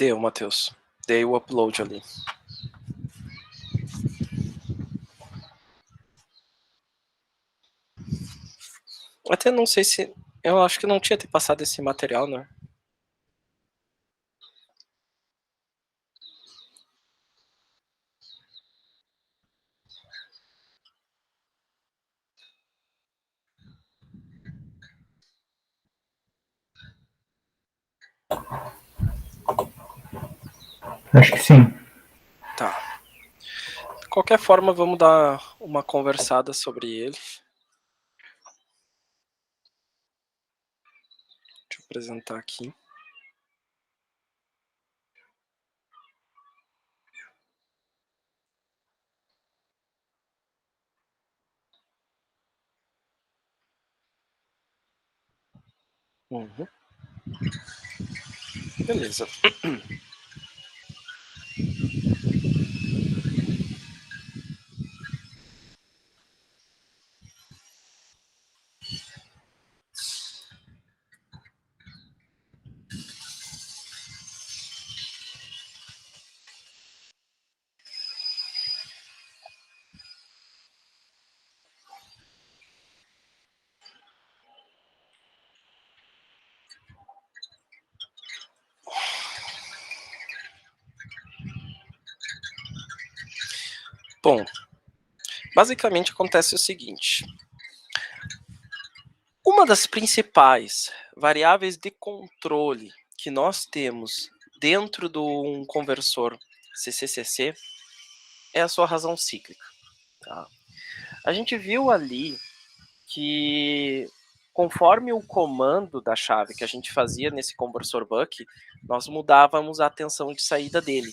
S1: Deu, Matheus. Dei o upload ali. Até não sei se... Eu acho que não tinha ter passado esse material, né?
S3: Acho que sim.
S1: Tá. De qualquer forma, vamos dar uma conversada sobre ele. Deixa eu apresentar aqui. Uhum. Beleza. Bom, basicamente acontece o seguinte. Uma das principais variáveis de controle que nós temos dentro de um conversor CCCC é a sua razão cíclica. Tá? A gente viu ali que conforme o comando da chave que a gente fazia nesse conversor buck, nós mudávamos a tensão de saída dele.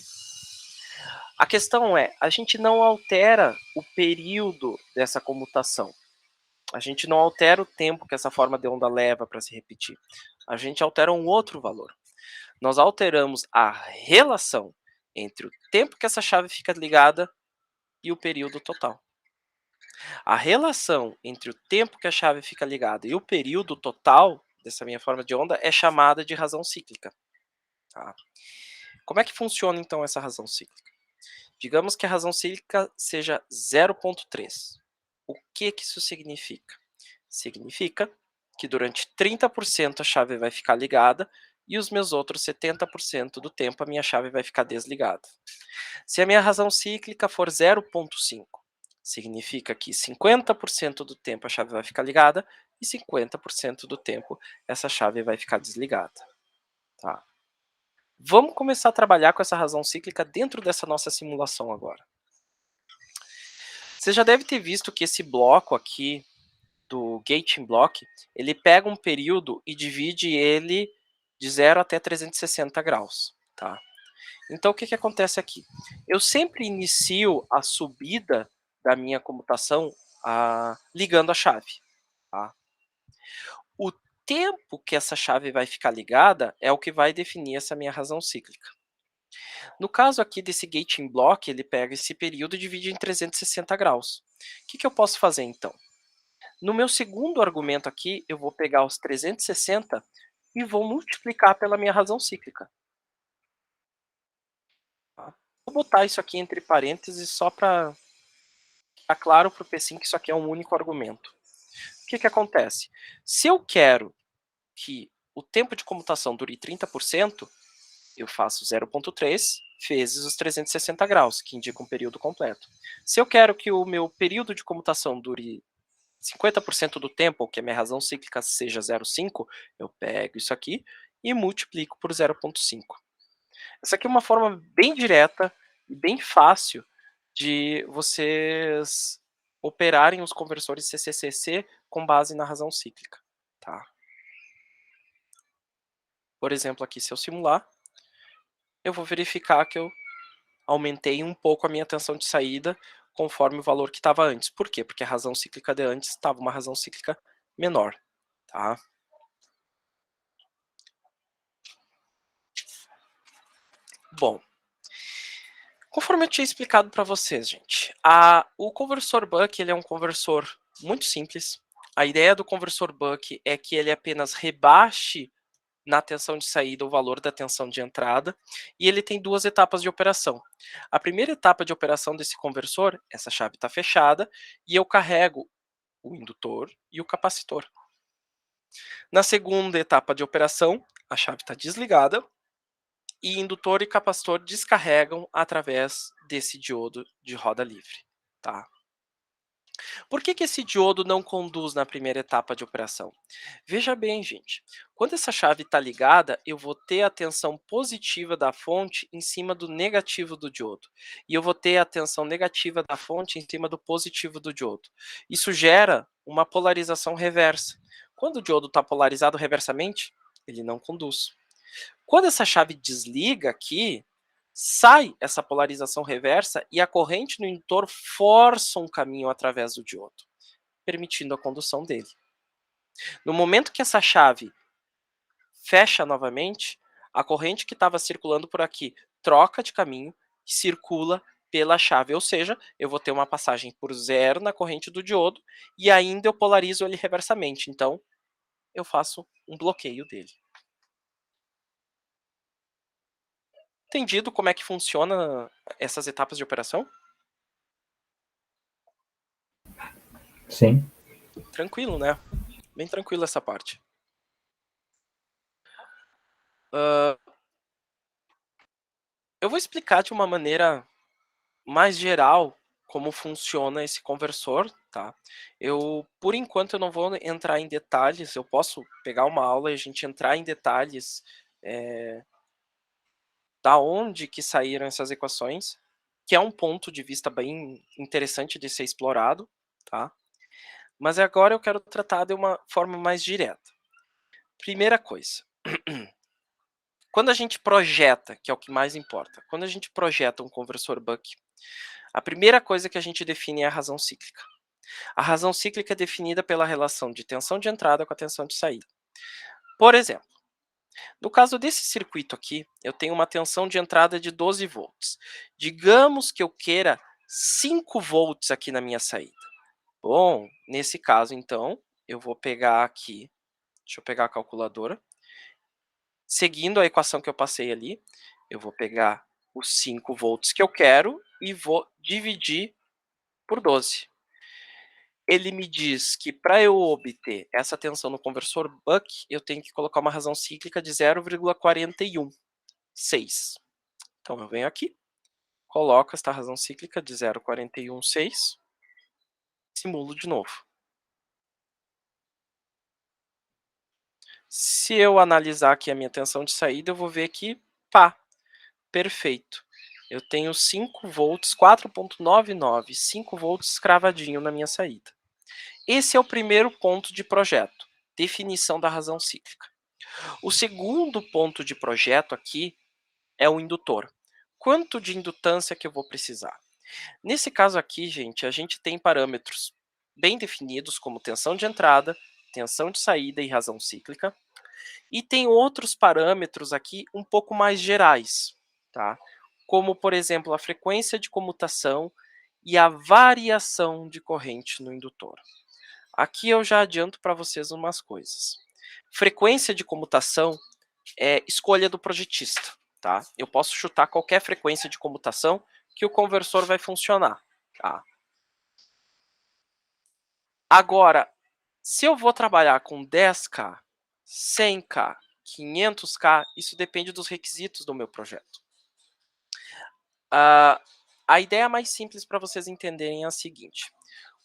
S1: A questão é, a gente não altera o período dessa comutação. A gente não altera o tempo que essa forma de onda leva para se repetir. A gente altera um outro valor. Nós alteramos a relação entre o tempo que essa chave fica ligada e o período total. A relação entre o tempo que a chave fica ligada e o período total dessa minha forma de onda é chamada de razão cíclica. Tá? Como é que funciona então essa razão cíclica? Digamos que a razão cíclica seja 0,3. O que isso significa? Significa que durante 30% a chave vai ficar ligada e os meus outros 70% do tempo a minha chave vai ficar desligada. Se a minha razão cíclica for 0,5, significa que 50% do tempo a chave vai ficar ligada e 50% do tempo essa chave vai ficar desligada. Tá? Vamos começar a trabalhar com essa razão cíclica dentro dessa nossa simulação agora. Você já deve ter visto que esse bloco aqui do gating block, ele pega um período e divide ele de 0 até 360 graus. Tá? Então, o que acontece aqui? Eu sempre inicio a subida da minha comutação ligando a chave. Tá? O tempo que essa chave vai ficar ligada é o que vai definir essa minha razão cíclica. No caso aqui desse gating block, ele pega esse período e divide em 360 graus. O que eu posso fazer então? No meu segundo argumento aqui, eu vou pegar os 360 e vou multiplicar pela minha razão cíclica. Tá? Vou botar isso aqui entre parênteses só para ficar claro para o P5 que isso aqui é um único argumento. O que acontece? Se eu quero que o tempo de comutação dure 30%, eu faço 0,3 vezes os 360 graus, que indica um período completo. Se eu quero que o meu período de comutação dure 50% do tempo, ou que a minha razão cíclica seja 0,5, eu pego isso aqui e multiplico por 0,5. Essa aqui é uma forma bem direta e bem fácil de vocês operarem os conversores CCCC com base na razão cíclica. Tá? Por exemplo, aqui se eu simular, eu vou verificar que eu aumentei um pouco a minha tensão de saída conforme o valor que estava antes. Por quê? Porque a razão cíclica de antes estava uma razão cíclica menor. Tá? Bom, conforme eu tinha explicado para vocês, gente, o conversor buck ele é um conversor muito simples. A ideia do conversor buck é que ele apenas rebaixe na tensão de saída o valor da tensão de entrada, e ele tem duas etapas de operação. A primeira etapa de operação desse conversor, essa chave está fechada, e eu carrego o indutor e o capacitor. Na segunda etapa de operação, a chave está desligada, e indutor e capacitor descarregam através desse diodo de roda livre. Tá? Por que esse diodo não conduz na primeira etapa de operação? Veja bem, gente, quando essa chave está ligada, eu vou ter a tensão positiva da fonte em cima do negativo do diodo. E eu vou ter a tensão negativa da fonte em cima do positivo do diodo. Isso gera uma polarização reversa. Quando o diodo está polarizado reversamente, ele não conduz. Quando essa chave desliga aqui, sai essa polarização reversa e a corrente no indutor força um caminho através do diodo, permitindo a condução dele. No momento que essa chave fecha novamente, a corrente que estava circulando por aqui troca de caminho e circula pela chave, ou seja, eu vou ter uma passagem por zero na corrente do diodo e ainda eu polarizo ele reversamente, então eu faço um bloqueio dele. Entendido como é que funciona essas etapas de operação?
S3: Sim.
S1: Tranquilo, né? Bem tranquilo essa parte. Eu vou explicar de uma maneira mais geral como funciona esse conversor, tá? Por enquanto, eu não vou entrar em detalhes, eu posso pegar uma aula e a gente entrar em detalhes da onde que saíram essas equações, que é um ponto de vista bem interessante de ser explorado, tá? Mas agora eu quero tratar de uma forma mais direta. Primeira coisa, quando a gente projeta, que é o que mais importa, quando a gente projeta um conversor buck, a primeira coisa que a gente define é a razão cíclica. A razão cíclica é definida pela relação de tensão de entrada com a tensão de saída. Por exemplo, no caso desse circuito aqui, eu tenho uma tensão de entrada de 12 volts. Digamos que eu queira 5 volts aqui na minha saída. Bom, nesse caso, então, eu vou pegar aqui, deixa eu pegar a calculadora. Seguindo a equação que eu passei ali, eu vou pegar os 5 volts que eu quero e vou dividir por 12. Ele me diz que para eu obter essa tensão no conversor buck, eu tenho que colocar uma razão cíclica de 0,416. Então eu venho aqui, coloco esta razão cíclica de 0,416, simulo de novo. Se eu analisar aqui a minha tensão de saída, eu vou ver que, pá, perfeito. Eu tenho 5 volts, 4,99, 5 volts cravadinho na minha saída. Esse é o primeiro ponto de projeto, definição da razão cíclica. O segundo ponto de projeto aqui é o indutor. Quanto de indutância que eu vou precisar? Nesse caso aqui, gente, a gente tem parâmetros bem definidos como tensão de entrada, tensão de saída e razão cíclica. E tem outros parâmetros aqui um pouco mais gerais, tá? Como, por exemplo, a frequência de comutação e a variação de corrente no indutor. Aqui eu já adianto para vocês umas coisas. Frequência de comutação é escolha do projetista, tá? Eu posso chutar qualquer frequência de comutação que o conversor vai funcionar, tá? Agora, se eu vou trabalhar com 10K, 100K, 500K, isso depende dos requisitos do meu projeto. A ideia mais simples para vocês entenderem é a seguinte.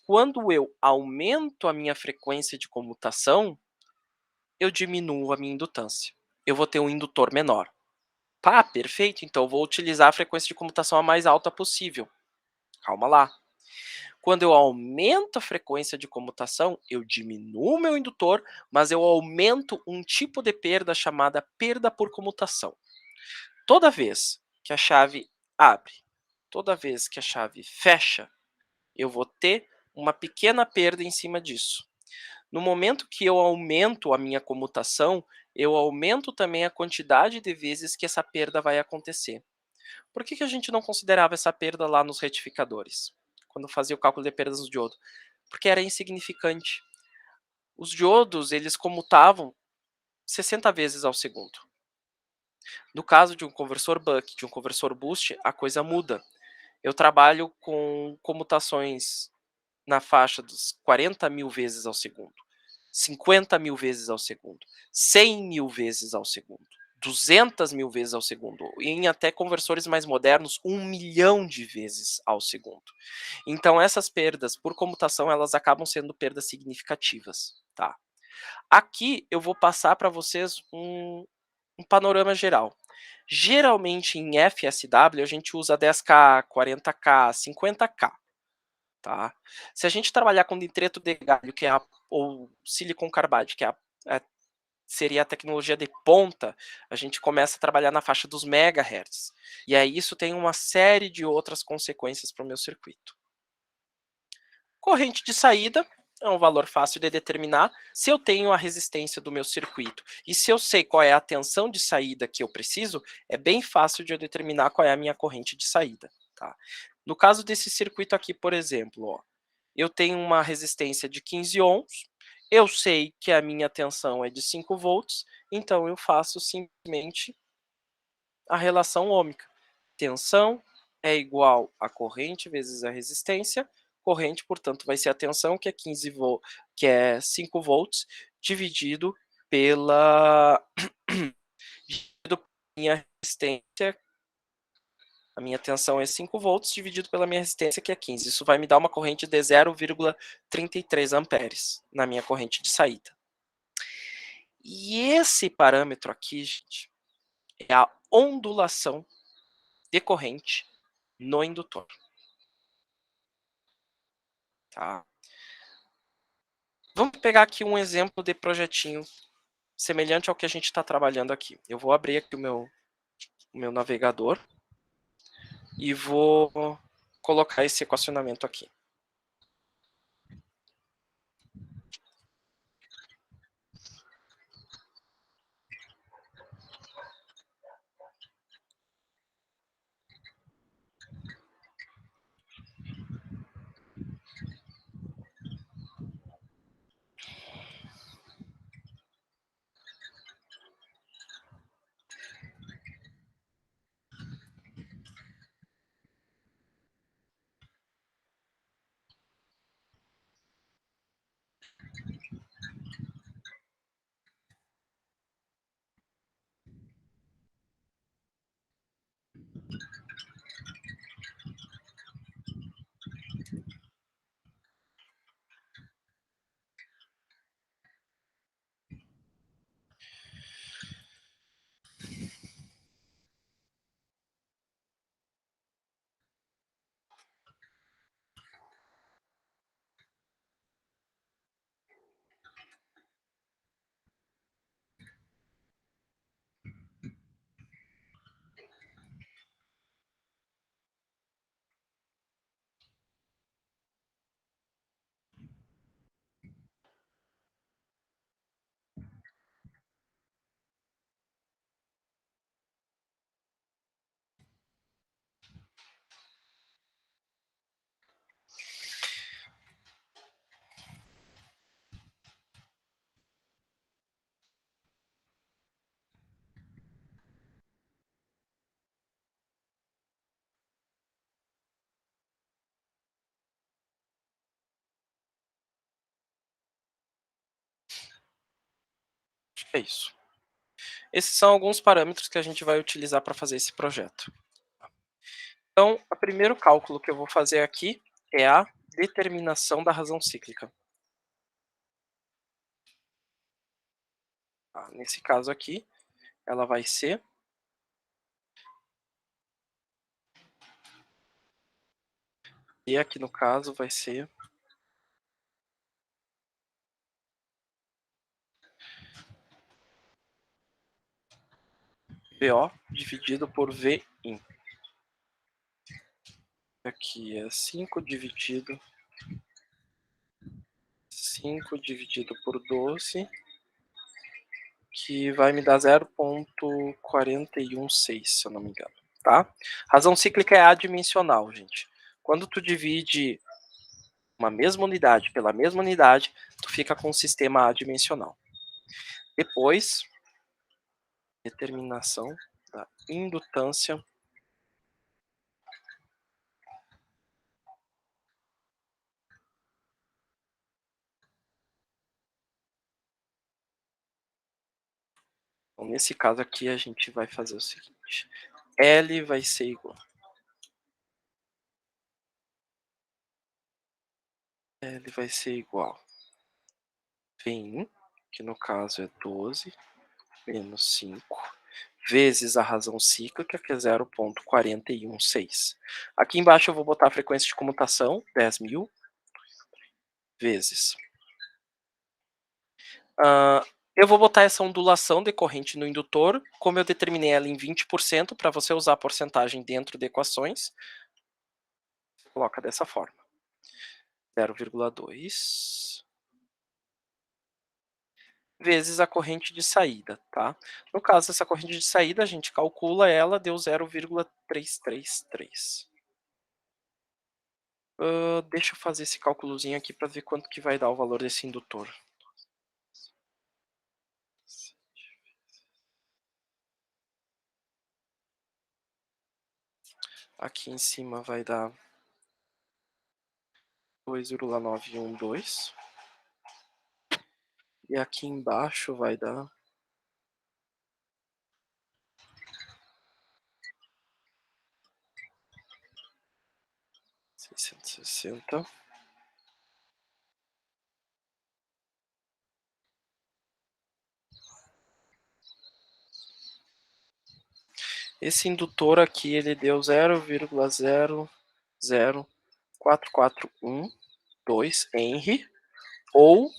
S1: Quando eu aumento a minha frequência de comutação, eu diminuo a minha indutância. Eu vou ter um indutor menor. Pá, perfeito, então eu vou utilizar a frequência de comutação a mais alta possível. Calma lá. Quando eu aumento a frequência de comutação, eu diminuo meu indutor, mas eu aumento um tipo de perda chamada perda por comutação. Toda vez que a chave abre, toda vez que a chave fecha, eu vou ter uma pequena perda em cima disso. No momento que eu aumento a minha comutação, eu aumento também a quantidade de vezes que essa perda vai acontecer. Por que a gente não considerava essa perda lá nos retificadores, quando fazia o cálculo de perdas do diodo? Porque era insignificante. Os diodos, eles comutavam 60 vezes ao segundo. No caso de um conversor buck, de um conversor boost, a coisa muda. Eu trabalho com comutações na faixa dos 40 mil vezes ao segundo, 50 mil vezes ao segundo, 100 mil vezes ao segundo, 200 mil vezes ao segundo, e em até conversores mais modernos, 1 milhão de vezes ao segundo. Então, essas perdas por comutação, elas acabam sendo perdas significativas, tá? Aqui eu vou passar para vocês um panorama geral. Geralmente em FSW a gente usa 10K, 40K, 50K. Tá? Se a gente trabalhar com nitreto de galho, que é ou silicon carbide, que seria a tecnologia de ponta, a gente começa a trabalhar na faixa dos megahertz. E aí isso tem uma série de outras consequências para o meu circuito. Corrente de saída é um valor fácil de determinar se eu tenho a resistência do meu circuito. E se eu sei qual é a tensão de saída que eu preciso, é bem fácil de eu determinar qual é a minha corrente de saída. Tá? No caso desse circuito aqui, por exemplo, ó, eu tenho uma resistência de 15 ohms, eu sei que a minha tensão é de 5 volts, então eu faço simplesmente a relação ôhmica. Tensão é igual a corrente vezes a resistência. Corrente, portanto, vai ser a tensão, que é 5 volts, dividido pela minha resistência, A minha tensão é 5 volts dividido pela minha resistência, que é 15. Isso vai me dar uma corrente de 0,33 amperes na minha corrente de saída. E esse parâmetro aqui, gente, é a ondulação de corrente no indutor. Tá? Vamos pegar aqui um exemplo de projetinho semelhante ao que a gente está trabalhando aqui. Eu vou abrir aqui o meu navegador e vou colocar esse equacionamento aqui. É isso. Esses são alguns parâmetros que a gente vai utilizar para fazer esse projeto. Então, o primeiro cálculo que eu vou fazer aqui é a determinação da razão cíclica. Nesse caso aqui, ela vai ser e aqui no caso vai ser VO dividido por VIN. Aqui é 5 dividido por 12, que vai me dar 0,416, se eu não me engano, tá? Razão cíclica é adimensional, gente. Quando tu divide uma mesma unidade pela mesma unidade, tu fica com um sistema adimensional. Depois, determinação da indutância Então, nesse caso aqui, a gente vai fazer o seguinte. L vai ser igual. L vai ser igual. VIN, que no caso é 12, menos 5, vezes a razão cíclica, que é 0,416. Aqui embaixo eu vou botar a frequência de comutação, 10.000, vezes. Eu vou botar essa ondulação decorrente no indutor, como eu determinei ela em 20%, para você usar a porcentagem dentro de equações, coloca dessa forma. 0,2 vezes a corrente de saída, tá? No caso, essa corrente de saída, a gente calcula ela, deu 0,333. Deixa eu fazer esse cálculozinho aqui para ver quanto que vai dar o valor desse indutor. Aqui em cima vai dar 2,912. E aqui embaixo vai dar 660. Esse indutor aqui, ele deu 0,00441,2 Henry, ou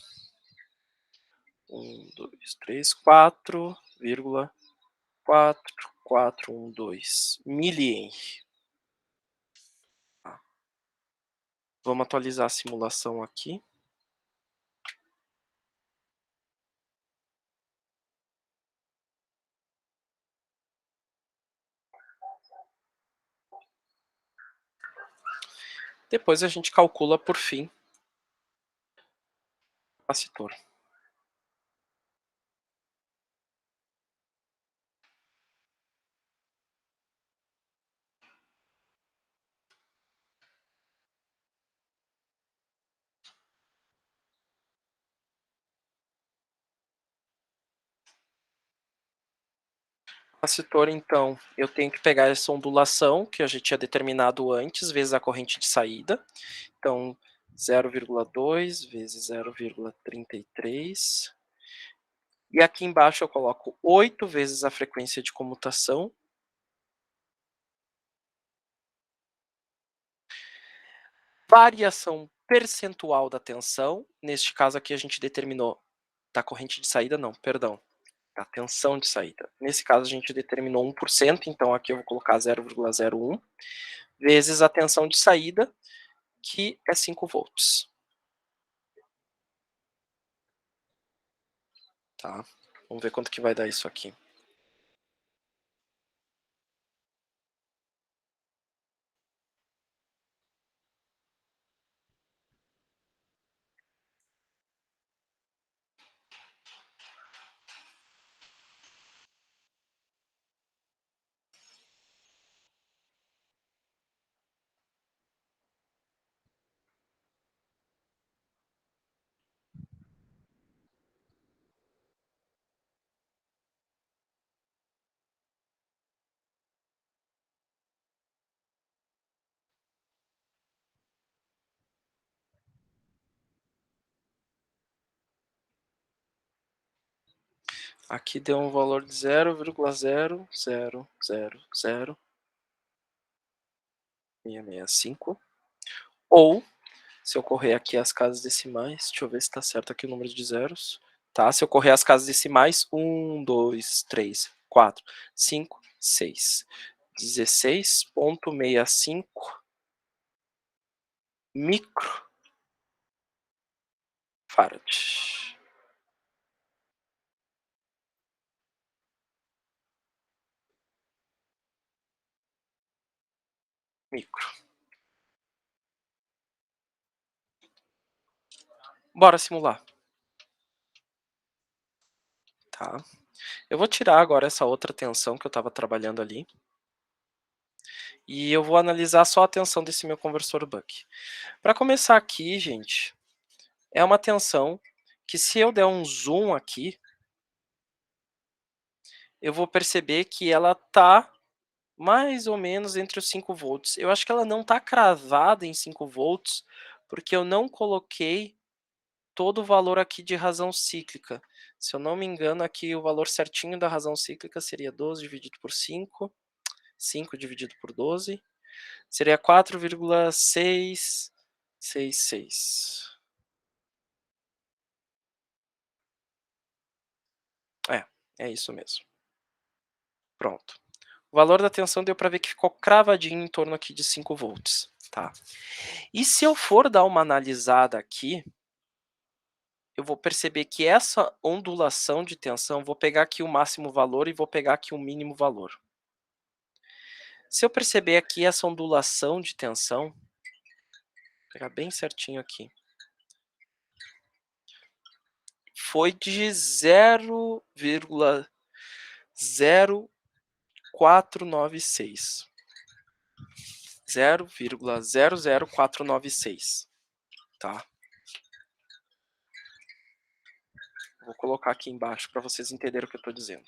S1: 4,4412 milihenry. Tá. Vamos atualizar a simulação aqui. Depois a gente calcula, por fim, o capacitor. Capacitor, então, eu tenho que pegar essa ondulação que a gente tinha determinado antes, vezes a corrente de saída. Então, 0,2 vezes 0,33. E aqui embaixo eu coloco 8 vezes a frequência de comutação. Variação percentual da tensão. Neste caso aqui a gente determinou da corrente de saída, não, perdão, da tensão de saída. Nesse caso a gente determinou 1%, então aqui eu vou colocar 0,01 vezes a tensão de saída, que é 5 volts. Tá? Vamos ver quanto que vai dar isso aqui. Aqui deu um valor de 0,0000665. Ou, se eu correr aqui as casas decimais, deixa eu ver se está certo aqui o número de zeros. Tá, se eu correr as casas decimais, 1, 2, 3, 4, 5, 6. 16,65 microfarad. Micro. Bora simular. Tá. Eu vou tirar agora essa outra tensão que eu estava trabalhando ali. E eu vou analisar só a tensão desse meu conversor buck. Para começar aqui, gente, é uma tensão que, se eu der um zoom aqui, eu vou perceber que ela está mais ou menos entre os 5 volts. Eu acho que ela não está cravada em 5 volts, porque eu não coloquei todo o valor aqui de razão cíclica. Se eu não me engano, aqui o valor certinho da razão cíclica seria 12 dividido por 5, 5 dividido por 12, seria 4,666. É isso mesmo. Pronto. O valor da tensão deu para ver que ficou cravadinho em torno aqui de 5 volts. Tá? E se eu for dar uma analisada aqui, eu vou perceber que essa ondulação de tensão, vou pegar aqui o máximo valor e vou pegar aqui o mínimo valor. Se eu perceber aqui essa ondulação de tensão, vou pegar bem certinho aqui, foi de 0,0496. 0,00496, tá? Vou colocar aqui embaixo para vocês entenderem o que eu estou dizendo.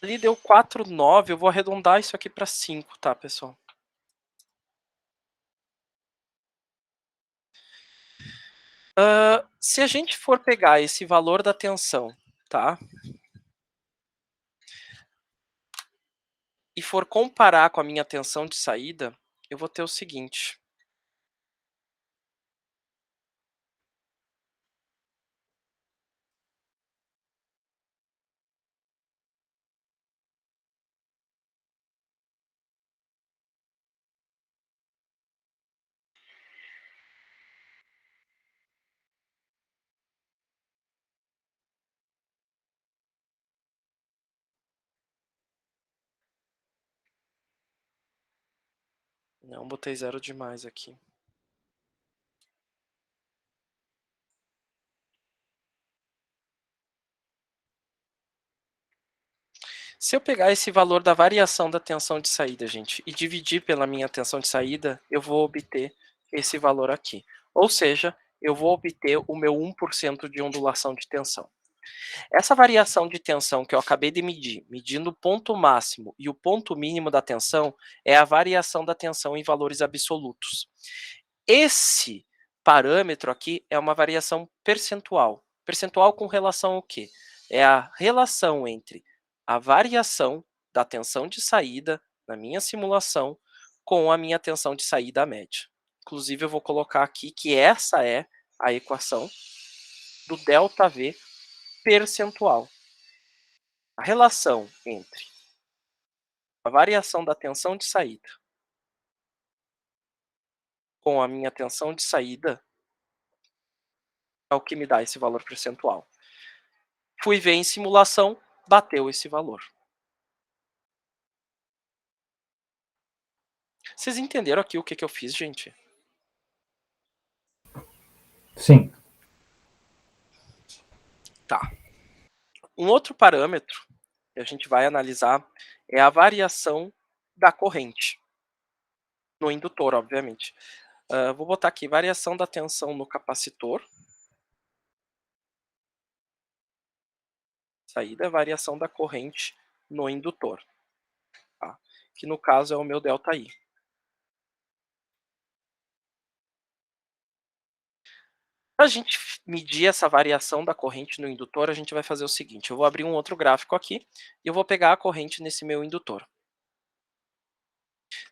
S1: Ali deu 4,9, eu vou arredondar isso aqui para 5, tá, pessoal? Se a gente for pegar esse valor da tensão, tá? E for comparar com a minha tensão de saída, eu vou ter o seguinte. Não, botei 0 demais aqui. Se eu pegar esse valor da variação da tensão de saída, gente, e dividir pela minha tensão de saída, eu vou obter esse valor aqui. Ou seja, eu vou obter o meu 1% de ondulação de tensão. Essa variação de tensão que eu acabei de medir, medindo o ponto máximo e o ponto mínimo da tensão, é a variação da tensão em valores absolutos. Esse parâmetro aqui é uma variação percentual. Percentual com relação ao quê? É a relação entre a variação da tensão de saída na minha simulação com a minha tensão de saída média. Inclusive, eu vou colocar aqui que essa é a equação do ΔV percentual. A relação entre a variação da tensão de saída com a minha tensão de saída é o que me dá esse valor percentual. Fui ver em simulação, bateu esse valor. Vocês entenderam aqui o que eu fiz, gente?
S3: Sim.
S1: Tá. Um outro parâmetro que a gente vai analisar é a variação da corrente. No indutor, obviamente. Vou botar aqui variação da tensão no capacitor. Saída, variação da corrente no indutor. Tá? Que no caso é o meu ΔI. Para a gente medir essa variação da corrente no indutor, a gente vai fazer o seguinte. Eu vou abrir um outro gráfico aqui e eu vou pegar a corrente nesse meu indutor.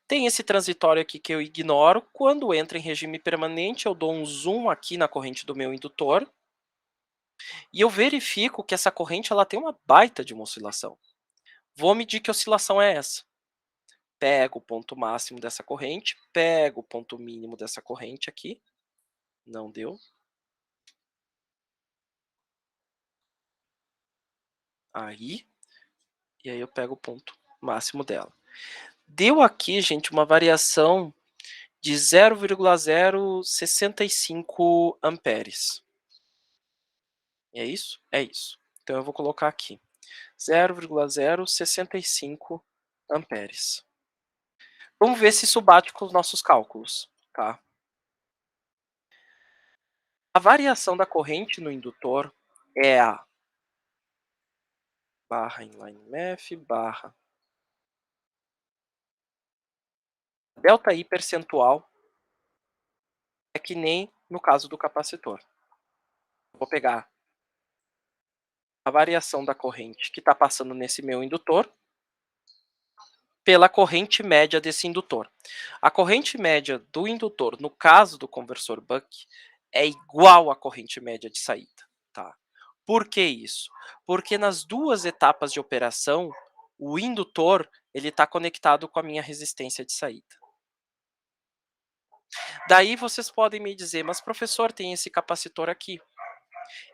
S1: Tem esse transitório aqui que eu ignoro. Quando entra em regime permanente, eu dou um zoom aqui na corrente do meu indutor. E eu verifico que essa corrente ela tem uma baita de uma oscilação. Vou medir que oscilação é essa. Pego o ponto máximo dessa corrente, pego o ponto mínimo dessa corrente aqui. Não deu. Aí. E aí eu pego o ponto máximo dela. Deu aqui, gente, uma variação de 0,065 amperes. É isso? É isso. Então eu vou colocar aqui 0,065 amperes. Vamos ver se isso bate com os nossos cálculos, tá? A variação da corrente no indutor é a barra inline barra ΔI percentual, é que nem no caso do capacitor. Vou pegar a variação da corrente que está passando nesse meu indutor pela corrente média desse indutor. A corrente média do indutor, no caso do conversor Buck, é igual à corrente média de saída. Tá? Por que isso? Porque nas duas etapas de operação, o indutor está conectado com a minha resistência de saída. Daí vocês podem me dizer, mas professor, tem esse capacitor aqui.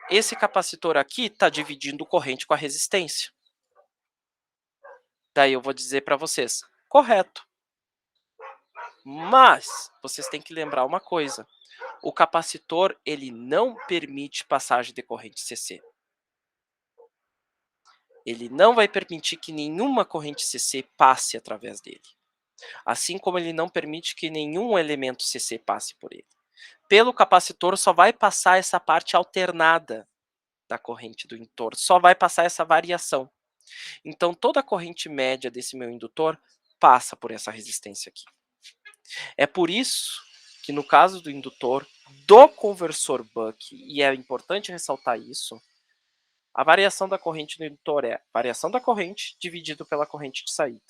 S1: Esse capacitor aqui está dividindo corrente com a resistência. Daí eu vou dizer para vocês, correto. Mas vocês têm que lembrar uma coisa. O capacitor ele não permite passagem de corrente CC. Ele não vai permitir que nenhuma corrente CC passe através dele. Assim como ele não permite que nenhum elemento CC passe por ele. Pelo capacitor só vai passar essa parte alternada da corrente do indutor, só vai passar essa variação. Então, toda a corrente média desse meu indutor passa por essa resistência aqui. É por isso que no caso do indutor do conversor buck, e é importante ressaltar isso, a variação da corrente do indutor é a variação da corrente dividido pela corrente de saída.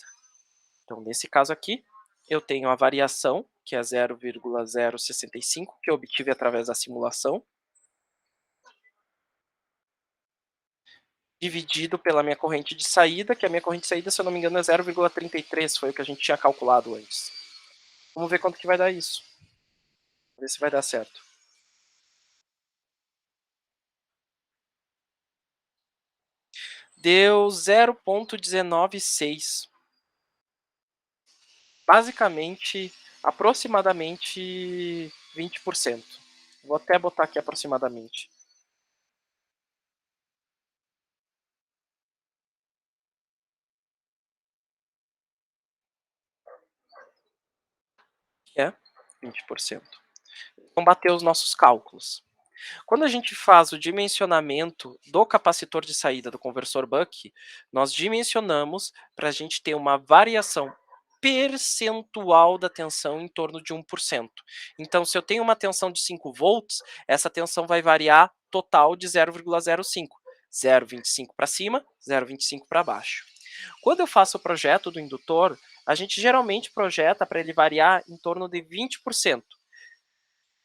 S1: Então, nesse caso aqui, eu tenho a variação, que é 0,065, que eu obtive através da simulação, dividido pela minha corrente de saída, que a minha corrente de saída, se eu não me engano, é 0,33, foi o que a gente tinha calculado antes. Vamos ver quanto que vai dar isso. Ver se vai dar certo. Deu 0,196. Basicamente, aproximadamente 20%. Vou até botar aqui aproximadamente. Que é 20%. Vamos bater os nossos cálculos. Quando a gente faz o dimensionamento do capacitor de saída do conversor buck, nós dimensionamos para a gente ter uma variação percentual da tensão em torno de 1%. Então, se eu tenho uma tensão de 5 volts, essa tensão vai variar total de 0,05. 0,25 para cima, 0,25 para baixo. Quando eu faço o projeto do indutor, a gente geralmente projeta para ele variar em torno de 20%.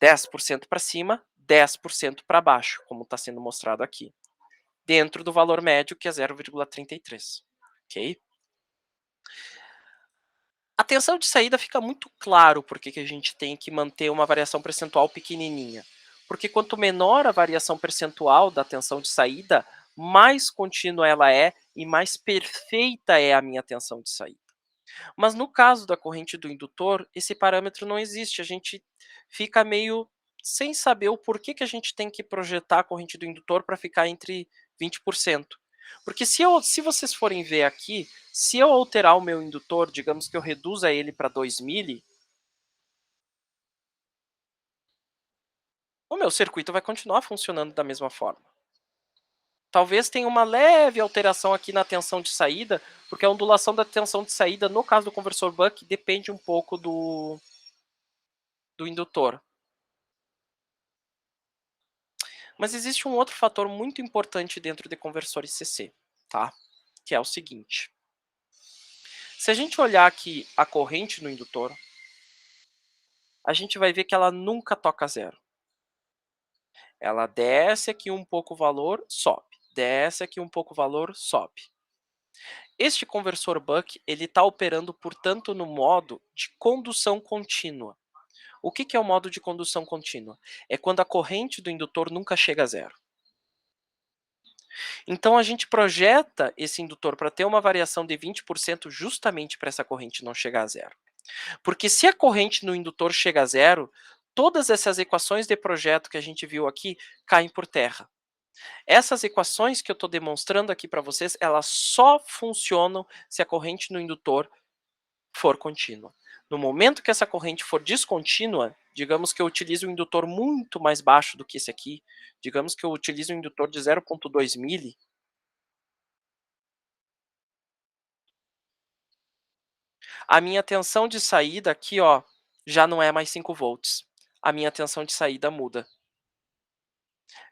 S1: 10% para cima, 10% para baixo, como está sendo mostrado aqui, dentro do valor médio, que é 0,33. Ok? A tensão de saída fica muito claro porque que a gente tem que manter uma variação percentual pequenininha. Porque quanto menor a variação percentual da tensão de saída, mais contínua ela é e mais perfeita é a minha tensão de saída. Mas no caso da corrente do indutor, esse parâmetro não existe. A gente fica meio sem saber o porquê que a gente tem que projetar a corrente do indutor para ficar entre 20%. Porque se vocês forem ver aqui, se eu alterar o meu indutor, digamos que eu reduza ele para 2 milli, o meu circuito vai continuar funcionando da mesma forma. Talvez tenha uma leve alteração aqui na tensão de saída, porque a ondulação da tensão de saída, no caso do conversor buck, depende um pouco do indutor. Mas existe um outro fator muito importante dentro de conversores CC, tá? Que é o seguinte. Se a gente olhar aqui a corrente no indutor, a gente vai ver que ela nunca toca zero. Ela desce aqui um pouco o valor, sobe. Desce aqui um pouco o valor, sobe. Este conversor buck ele está operando, portanto, no modo de condução contínua. O que é o modo de condução contínua? É quando a corrente do indutor nunca chega a zero. Então a gente projeta esse indutor para ter uma variação de 20% justamente para essa corrente não chegar a zero. Porque se a corrente no indutor chega a zero, todas essas equações de projeto que a gente viu aqui caem por terra. Essas equações que eu estou demonstrando aqui para vocês, elas só funcionam se a corrente no indutor for contínua. No momento que essa corrente for descontínua, digamos que eu utilize um indutor muito mais baixo do que esse aqui, digamos que eu utilize um indutor de 0,2 milli, a minha tensão de saída aqui, ó, já não é mais 5 volts. A minha tensão de saída muda.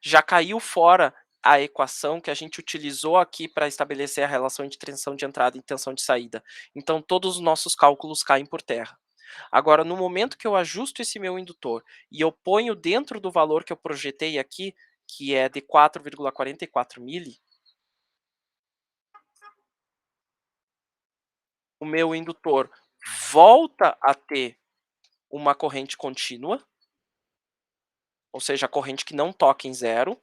S1: Já caiu fora a equação que a gente utilizou aqui para estabelecer a relação entre tensão de entrada e tensão de saída. Então, todos os nossos cálculos caem por terra. Agora, no momento que eu ajusto esse meu indutor e eu ponho dentro do valor que eu projetei aqui, que é de 4,44 milli, o meu indutor volta a ter uma corrente contínua, ou seja, a corrente que não toca em zero,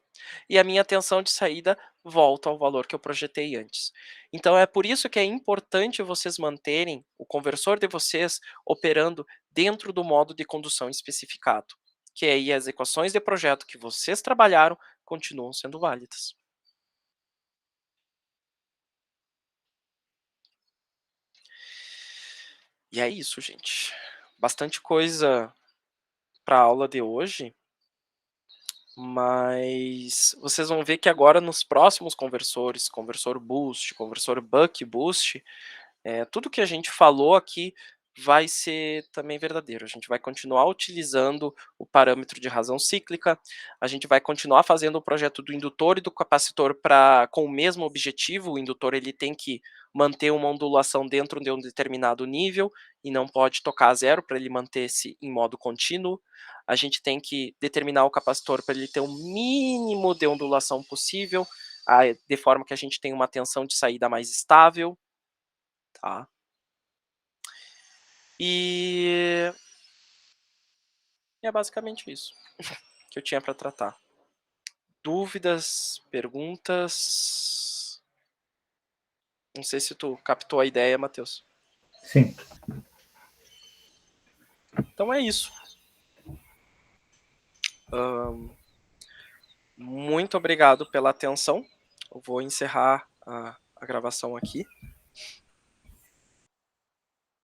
S1: e a minha tensão de saída volta ao valor que eu projetei antes. Então é por isso que é importante vocês manterem o conversor de vocês operando dentro do modo de condução especificado, que aí as equações de projeto que vocês trabalharam continuam sendo válidas. E é isso, gente. Bastante coisa para a aula de hoje, Mas vocês vão ver que agora nos próximos conversores, conversor boost, conversor buck boost, tudo que a gente falou aqui vai ser também verdadeiro. A gente vai continuar utilizando o parâmetro de razão cíclica, a gente vai continuar fazendo o projeto do indutor e do capacitor com o mesmo objetivo. O indutor ele tem que manter uma ondulação dentro de um determinado nível e não pode tocar a zero para ele manter-se em modo contínuo. A gente tem que determinar o capacitor para ele ter o mínimo de ondulação possível, de forma que a gente tenha uma tensão de saída mais estável. Tá? E é basicamente isso que eu tinha para tratar. Dúvidas, perguntas? Não sei se tu captou a ideia, Matheus.
S3: Sim.
S1: Então é isso. Muito obrigado pela atenção. Eu vou encerrar a gravação aqui.